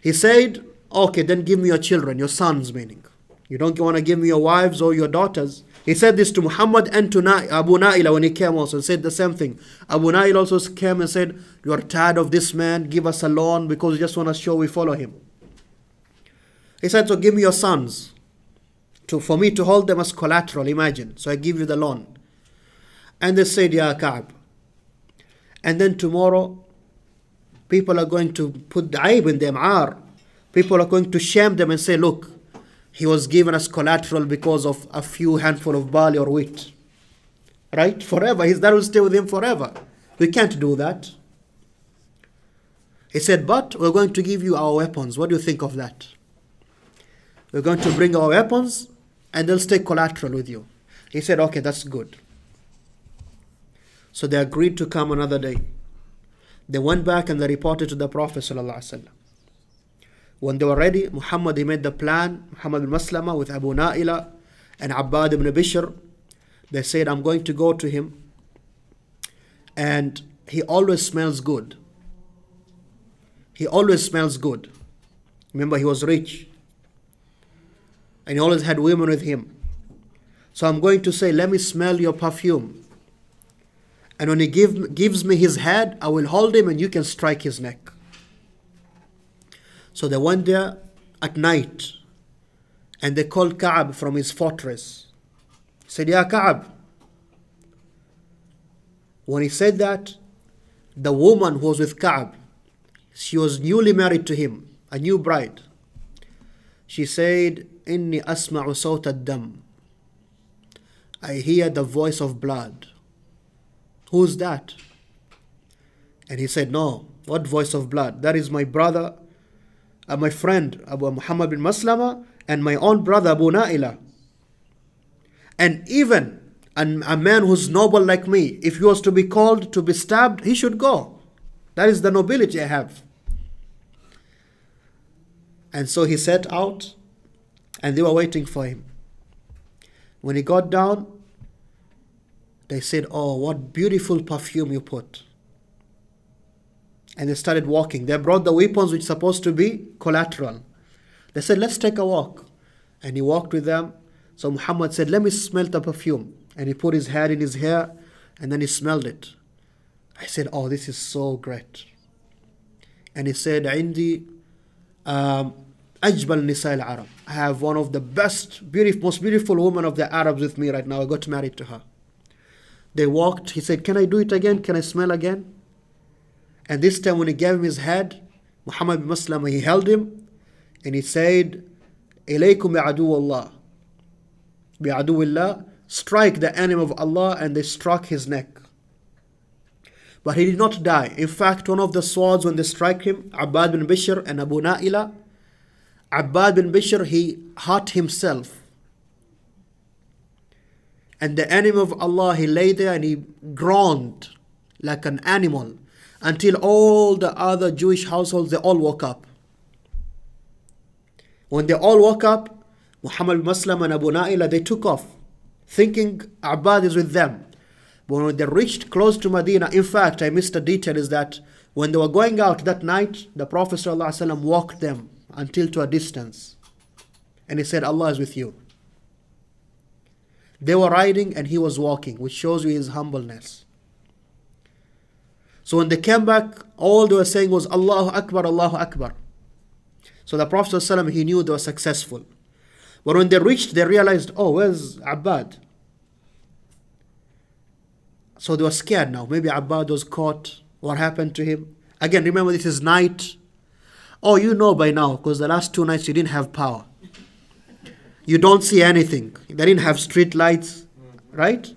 He said, okay, then give me your children, your sons, meaning. You don't want to give me your wives or your daughters. He said this to Muhammad and to Abu Na'ilah when he came also, and said the same thing. Abu Na'ilah also came and said, you are tired of this man, give us a loan because we just want to show we follow him. He said, so give me your sons, for me to hold them as collateral, imagine. So I give you the loan. And they said, Ya Ka'b. And then tomorrow, people are going to put the aib in them, people are going to shame them and say, look, he was given as collateral because of a few handful of barley or wheat. Right? Forever. That will stay with him forever. We can't do that. He said, but we're going to give you our weapons. What do you think of that? We're going to bring our weapons and they'll stay collateral with you. He said, okay, that's good. So they agreed to come another day. They went back and they reported to the Prophet ﷺ. When they were ready, Muhammad, he made the plan, Muhammad bin Maslama with Abu Na'ilah and Abbad ibn Bishr. They said, I'm going to go to him. And he always smells good. He always smells good. Remember, he was rich. And he always had women with him. So I'm going to say, let me smell your perfume. And when he gives me his head, I will hold him and you can strike his neck. So they went there at night. And they called Ka'b from his fortress. He said, Ya Ka'b. When he said that, the woman who was with Ka'b, she was newly married to him, a new bride. She said, Inni asma'u sawt ad-dam. I hear the voice of blood. Who's that? And he said, no, what voice of blood? That is my brother, my friend Abu Muhammad bin Maslama, and my own brother Abu Na'ilah. And even a man who's noble like me, if he was to be called to be stabbed, he should go. That is the nobility I have. And so he set out, and they were waiting for him. When he got down, they said, oh, what beautiful perfume you put. And they started walking. They brought the weapons which are supposed to be collateral. They said, let's take a walk. And he walked with them. So Muhammad said, let me smell the perfume. And he put his hand in his hair, and then he smelled it. I said, oh, this is so great. And he said, Indi Ajbal Nisa al-Arab. I have one of the best, most beautiful women of the Arabs with me right now. I got married to her. They walked. He said, can I do it again? Can I smell again? And this time when he gave him his head, Muhammad bin Maslama, he held him and he said, Ilaykum bi'aduwallah. Bi'aduwillah. Strike the enemy of Allah, and they struck his neck. But he did not die. In fact, one of the swords when they struck him, Abbad bin Bishr and Abu Na'ilah, Abbad bin Bishr, he hurt himself. And the enemy of Allah, he lay there and he groaned like an animal until all the other Jewish households, they all woke up. When they all woke up, Muhammad bin Maslama and Abu Na'ilah, they took off, thinking Abbad is with them. But when they reached close to Medina, in fact, I missed a detail, is that when they were going out that night, the Prophet ﷺ walked them until to a distance. And he said, Allah is with you. They were riding and he was walking, which shows you his humbleness. So when they came back, all they were saying was, Allahu Akbar, Allahu Akbar. So the Prophet ﷺ, he knew they were successful. But when they reached, they realized, oh, where's Abbad? So they were scared now. Maybe Abbad was caught. What happened to him? Again, remember this is night. Oh, you know by now, because the last 2 nights you didn't have power. You don't see anything. They didn't have street lights, right?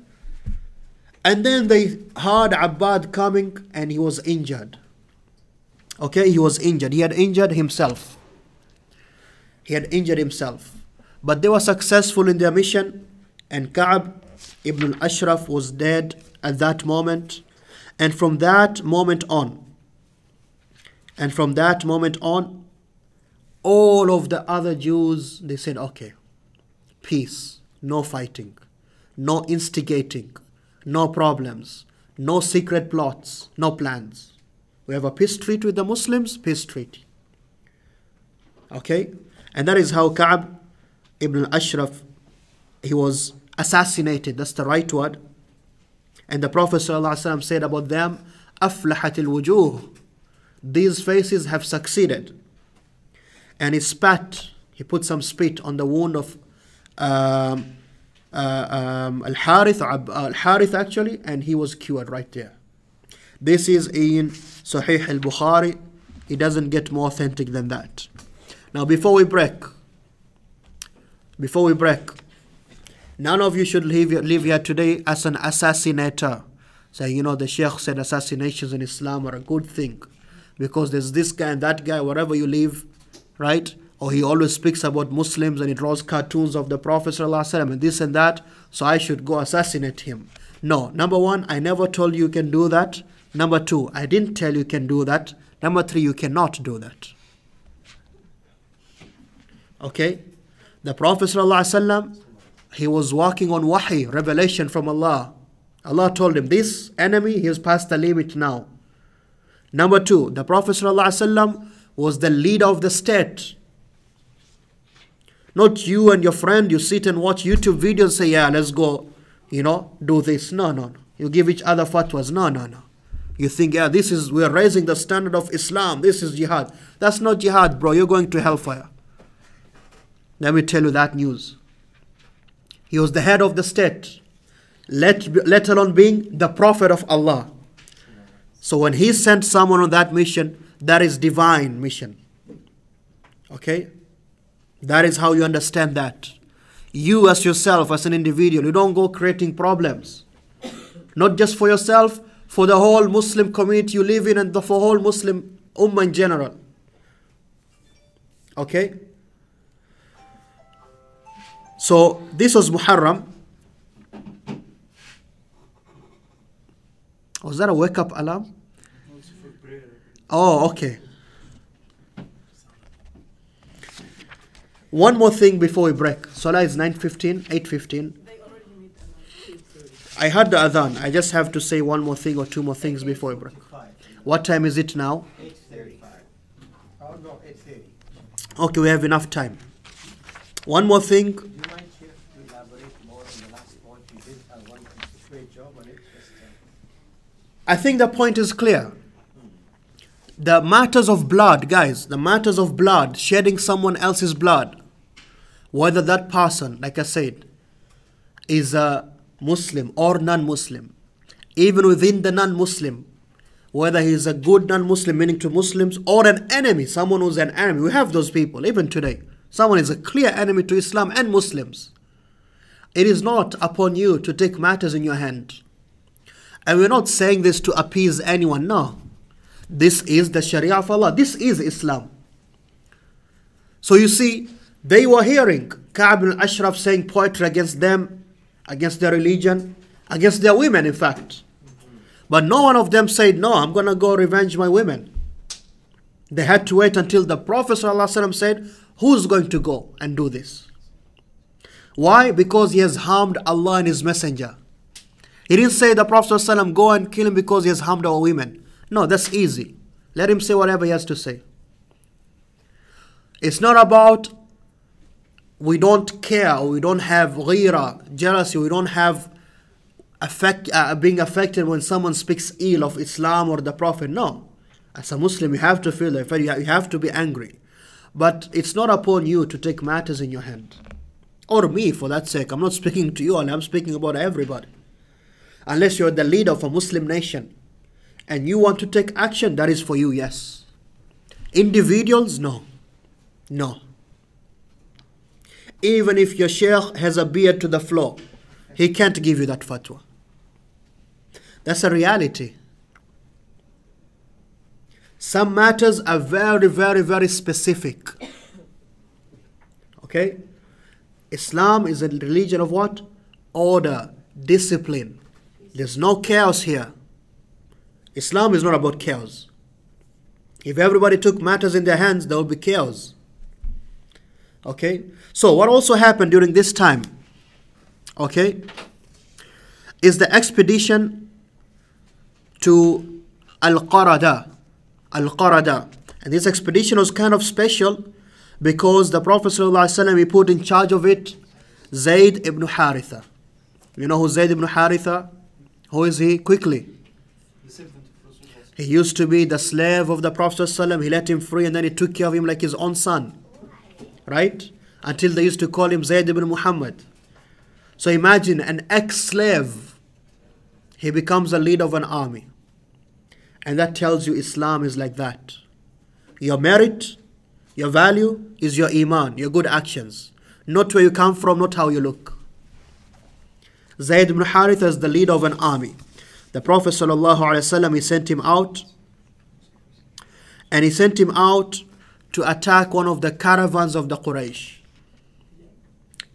And then they heard Abbad coming and he was injured. Okay, he was injured. He had injured himself. He had injured himself. But they were successful in their mission, and Ka'b ibn al-Ashraf was dead at that moment. And from that moment on, all of the other Jews, they said, okay, peace, no fighting, no instigating, no problems, no secret plots, no plans. We have a peace treaty with the Muslims, peace treaty. Okay? And that is how Ka'b ibn al-Ashraf, he was assassinated. That's the right word. And the Prophet ﷺ said about them, أفلحت الوجوه. These faces have succeeded. And he spat, he put some spit on the wound of Al-Harith actually, and he was cured right there. This is in Sahih al-Bukhari. It doesn't get more authentic than that. Now before we break, none of you should live here today as an assassinator. So, you know, the Shaykh said assassinations in Islam are a good thing, because there's this guy and that guy, wherever you live, right? Or he always speaks about Muslims and he draws cartoons of the Prophet ﷺ and this and that, so I should go assassinate him. No, number one, I never told you can do that. Number two, I didn't tell you can do that. Number three, you cannot do that. Okay? The Prophet ﷺ, he was walking on wahi, revelation from Allah. Allah told him, this enemy, he has passed the limit now. Number two, the Prophet ﷺ was the leader of the state. Not you and your friend, you sit and watch YouTube videos and say, yeah, let's go, do this. No. You give each other fatwas. No. You think, yeah, we're raising the standard of Islam. This is jihad. That's not jihad, bro. You're going to hellfire. Let me tell you that news. He was the head of the state, let alone being the prophet of Allah. So when he sent someone on that mission, that is divine mission. Okay? That is how you understand that. You as yourself, as an individual, you don't go creating problems. Not just for yourself, for the whole Muslim community you live in and for whole Muslim ummah in general. Okay? So this was Muharram. Was that a wake-up alarm? Oh, okay. One more thing before we break. Salah is 9:15, 8:15. I heard the adhan. I just have to say one more thing or two more things before we break. What time is it now? 8:35. Oh no, 8:30. Okay, we have enough time. One more thing. Do you mind, Sheikh, to elaborate more on the last point? You did one great job on it. I think the point is clear. The matters of blood, guys, the matters of blood, shedding someone else's blood, whether that person, like I said, is a Muslim or non-Muslim, even within the non-Muslim, whether he is a good non-Muslim, meaning to Muslims, or an enemy, someone who's an enemy. We have those people, even today. Someone is a clear enemy to Islam and Muslims. It is not upon you to take matters in your hand. And we're not saying this to appease anyone, no. This is the Sharia of Allah. This is Islam. So you see, they were hearing Ka'b al-Ashraf saying poetry against them, against their religion, against their women, in fact. But no one of them said, no, I'm going to go revenge my women. They had to wait until the Prophet ﷺ said, who's going to go and do this? Why? Because he has harmed Allah and His Messenger. He didn't say the Prophet ﷺ, go and kill him because he has harmed our women. No, that's easy. Let him say whatever he has to say. It's not about we don't care, or we don't have ghira, jealousy, we don't have being affected when someone speaks ill of Islam or the Prophet. No. As a Muslim, you have to feel that. You have to be angry. But it's not upon you to take matters in your hand. Or me, for that sake. I'm not speaking to you, and I'm speaking about everybody. Unless you're the leader of a Muslim nation and you want to take action, that is for you, yes. Individuals, no. No. Even if your sheikh has a beard to the floor, he can't give you that fatwa. That's a reality. Some matters are very, very, very specific. Okay? Islam is a religion of what? Order, discipline. There's no chaos here. Islam is not about chaos. If everybody took matters in their hands, there would be chaos. Okay? So what also happened during this time, okay, is the expedition to Al-Qarada. Al-Qarada. And this expedition was kind of special because the Prophet ﷺ, he put in charge of it Zayd ibn Haritha. You know who Zayd ibn Haritha? Who is he? Quickly. He used to be the slave of the Prophet ﷺ. He let him free and then he took care of him like his own son. Right? Until they used to call him Zayd ibn Muhammad. So imagine an ex-slave. He becomes a leader of an army. And that tells you Islam is like that. Your merit, your value is your iman, your good actions. Not where you come from, not how you look. Zayd ibn Haritha is the leader of an army. The Prophet ﷺ, he sent him out. And he sent him out to attack one of the caravans of the Quraysh.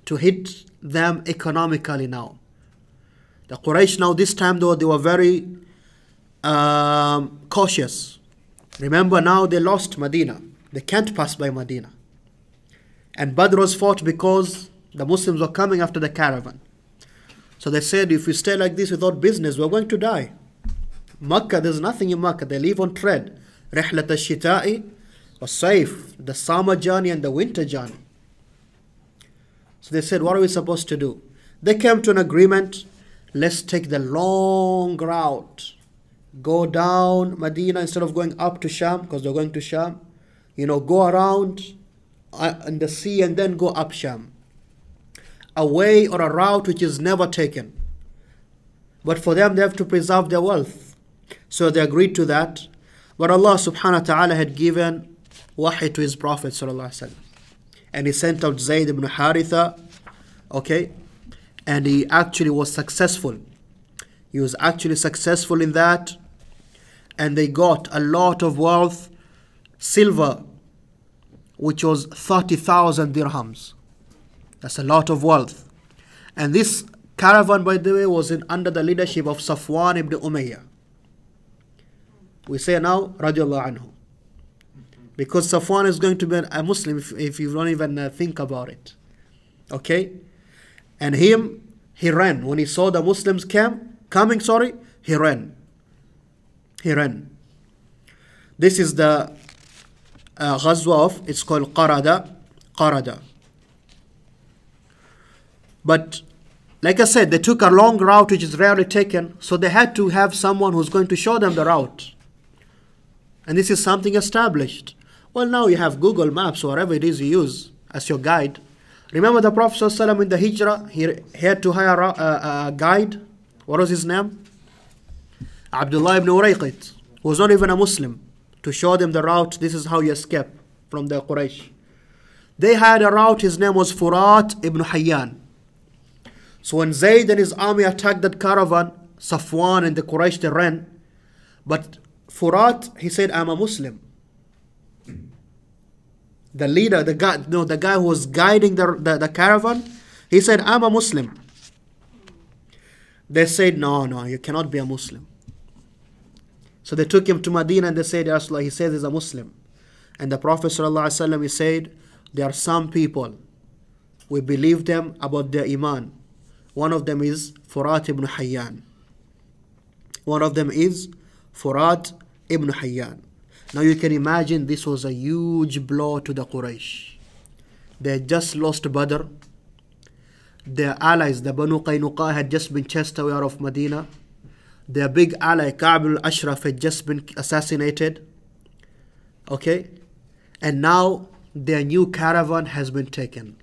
To hit them economically now. The Quraysh now this time though, they were very cautious. Remember now they lost Medina. They can't pass by Medina. And Badr was fought because the Muslims were coming after the caravan. So they said, if we stay like this without business, we're going to die. Makkah, there's nothing in Makkah. They live on tread. Rihlat al-shita'i was-sayf, the summer journey and the winter journey. So they said, what are we supposed to do? They came to an agreement. Let's take the long route. Go down Medina instead of going up to Sham, because they're going to Sham. You know, go around in the sea and then go up Sham. A way or a route which is never taken. But for them, they have to preserve their wealth. So they agreed to that. But Allah subhanahu wa ta'ala had given wahi to his Prophet sallallahu alaihi wasallam. And he sent out Zayd ibn Haritha. Okay? And he actually was successful. He was actually successful in that. And they got a lot of wealth, silver, which was 30,000 dirhams. That's a lot of wealth. And this caravan, by the way, was under the leadership of Safwan ibn Umayyah. We say now, radiallahu anhu. Because Safwan is going to be a Muslim if you don't even think about it. Okay? And he ran. When he saw the Muslims coming, he ran. He ran. This is the ghazwa of, it's called Qarada. But like I said, they took a long route which is rarely taken, so they had to have someone who's going to show them the route. And this is something established. Well, now you have Google Maps or whatever it is you use as your guide. Remember the Prophet ﷺ in the Hijrah, he had to hire a guide. What was his name? Abdullah ibn Urayqit, who was not even a Muslim, to show them the route. This is how you escape from the Quraysh. They had a route, his name was Furat ibn Hayyan. So when Zayd and his army attacked that caravan, Safwan and the Quraysh, they ran. But Furat, he said, I'm a Muslim. The leader, the guy who was guiding the caravan, he said, I'm a Muslim. They said, no, you cannot be a Muslim. So they took him to Medina and they said, Ya Rasulullah, he says he's a Muslim. And the Prophet ﷺ, he said, there are some people, we believe them about their iman. One of them is Furat ibn Hayyan. One of them is Furat ibn Hayyan. Now you can imagine this was a huge blow to the Quraysh. They had just lost Badr. Their allies, the Banu Qaynuqa, had just been chased away out of Medina. Their big ally, Ka'b al-Ashraf, had just been assassinated. Okay? And now their new caravan has been taken.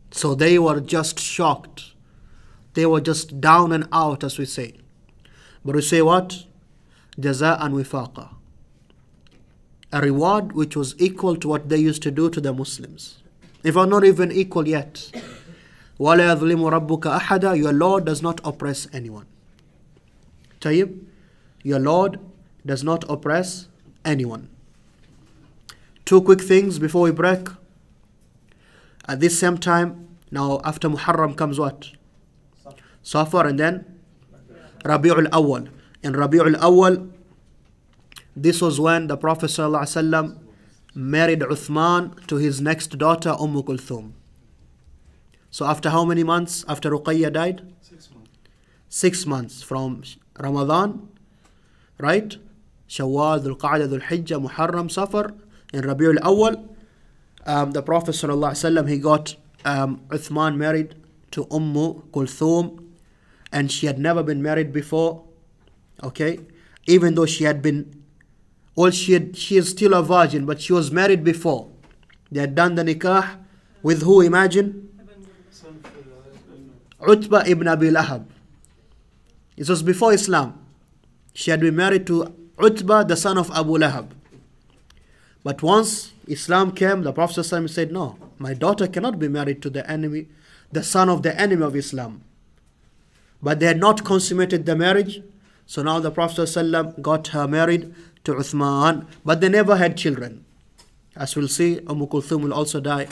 So they were just shocked. They were just down and out, as we say. But we say what? Jaza'an wifaqa. A reward which was equal to what they used to do to the Muslims. If not even equal yet. وَلَا يَظْلِمُ رَبُّكَ أَحَدًا. Your Lord does not oppress anyone. Tayyib, your Lord does not oppress anyone. Two quick things before we break. At this same time, now after Muharram comes what? Safar, and then Rabi'ul Awwal. In Rabi'ul Awwal, this was when the Prophet ﷺ married Uthman to his next daughter, Kulthum. So after how many months after Ruqayya died? 6 months. 6 months from Ramadan, right? Shawwal, Dhul Qa'dah, Dhul Hijjah, Muharram, Safar. In Rabi'ul Awwal, the Prophet ﷺ, he got Uthman married to Kulthum, and she had never been married before. Okay, even though she had been, well, she is still a virgin, but she was married before. They had done the nikah with who? Imagine, Utbah ibn Abi Lahab. It was before Islam. She had been married to Utbah, the son of Abu Lahab. But once Islam came, the Prophet ﷺ said, no, my daughter cannot be married to the enemy, the son of the enemy of Islam. But they had not consummated the marriage. So now the Prophet ﷺ got her married to Uthman, but they never had children. As we'll see, Kulthum will also die.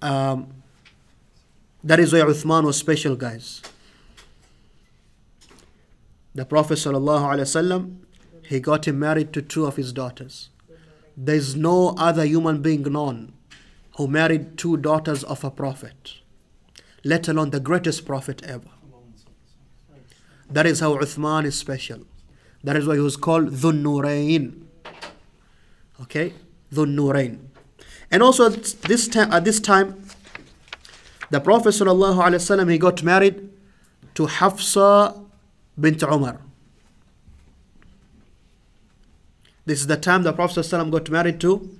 That is why Uthman was special, guys. The Prophet ﷺ, he got him married to 2 of his daughters. There is no other human being known who married 2 daughters of a prophet, let alone the greatest prophet ever. That is how Uthman is special. That is why he was called Dhun Nurayn. Okay? Dhun Nurayn. And also at this time, the Prophet ﷺ, he got married to Hafsa bint Umar. This is the time the Prophet ﷺ got married to.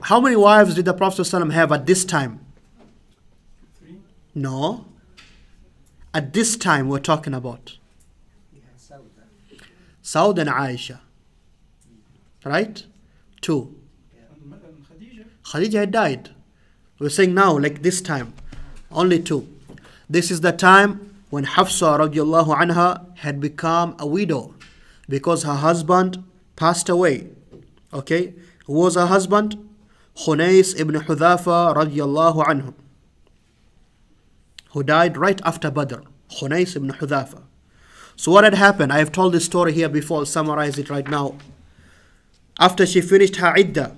How many wives did the Prophet ﷺ have at this time? 3. No. At this time we're talking about Saud and Aisha. Right? 2. Khadija had died. We're saying now, like this time, only 2. This is the time when Hafsa radiallahu anha had become a widow because her husband passed away. Okay? Who was her husband? Khunais ibn Hudhafa radiallahu anhu, who died right after Badr. Khunais ibn Hudhafa. So what had happened? I have told this story here before. I'll summarize it right now. After she finished her iddah,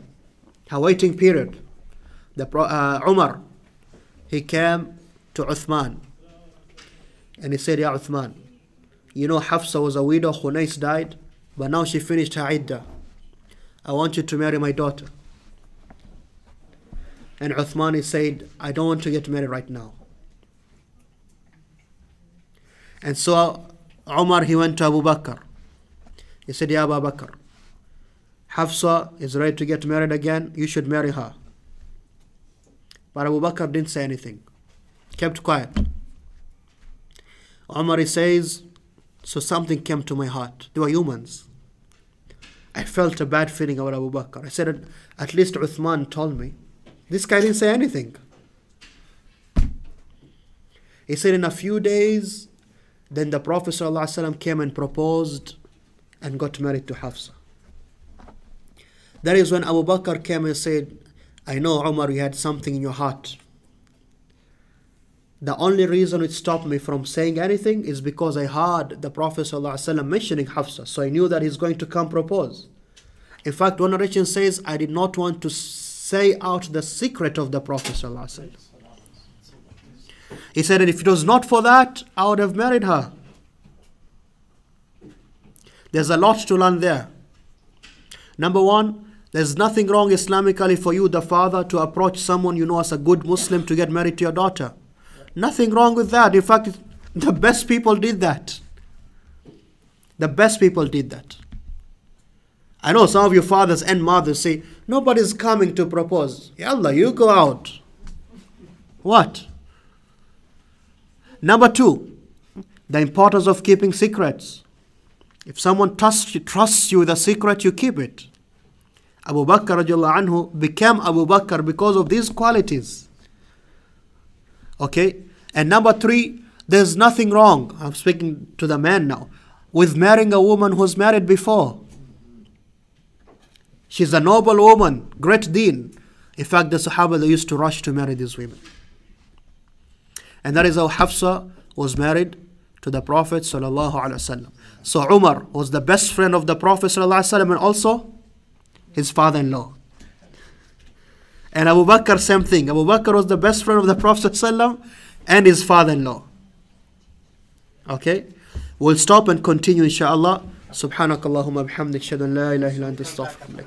her waiting period, Umar, he came to Uthman and he said, Ya Uthman, you know Hafsa was a widow, Khunais died, but now she finished her iddah. I want you to marry my daughter. And Uthman, he said, I don't want to get married right now. And so Umar, he went to Abu Bakr. He said, Ya Abu Bakr, Hafsa is ready to get married again. You should marry her. But Abu Bakr didn't say anything. Kept quiet. Umar, he says, so something came to my heart. They were humans. I felt a bad feeling about Abu Bakr. I said, at least Uthman told me. This guy didn't say anything. He said, in a few days, then the Prophet ﷺ came and proposed and got married to Hafsa. That is when Abu Bakr came and said, I know, Umar, you had something in your heart. The only reason it stopped me from saying anything is because I heard the Prophet ﷺ mentioning Hafsa. So I knew that he's going to come propose. In fact, one narration says, I did not want to say out the secret of the Prophet ﷺ. He said that if it was not for that, I would have married her. There's a lot to learn there. Number one, there's nothing wrong Islamically for you, the father, to approach someone you know as a good Muslim to get married to your daughter. Nothing wrong with that. In fact, the best people did that. The best people did that. I know some of your fathers and mothers say, nobody's coming to propose. Yallah, you go out. What? Number two, the importance of keeping secrets. If someone trusts you with a secret, you keep it. Abu Bakr radiallahu anhu became Abu Bakr because of these qualities. Okay? And number three, there's nothing wrong, I'm speaking to the man now, with marrying a woman who's married before. She's a noble woman, great deen. In fact, the Sahaba, they used to rush to marry these women. And that is how Hafsa was married to the Prophet sallallahu alaihi wasallam. So Umar was the best friend of the Prophet sallallahu alaihi wasallam and also his father-in-law. And Abu Bakr, same thing. Abu Bakr was the best friend of the Prophet sallallahu alaihi wasallam and his father-in-law. Okay? We'll stop and continue inshallah. Subhanakallahumma bihamdik, shadu an la ilaha illa anta astaghfiruka.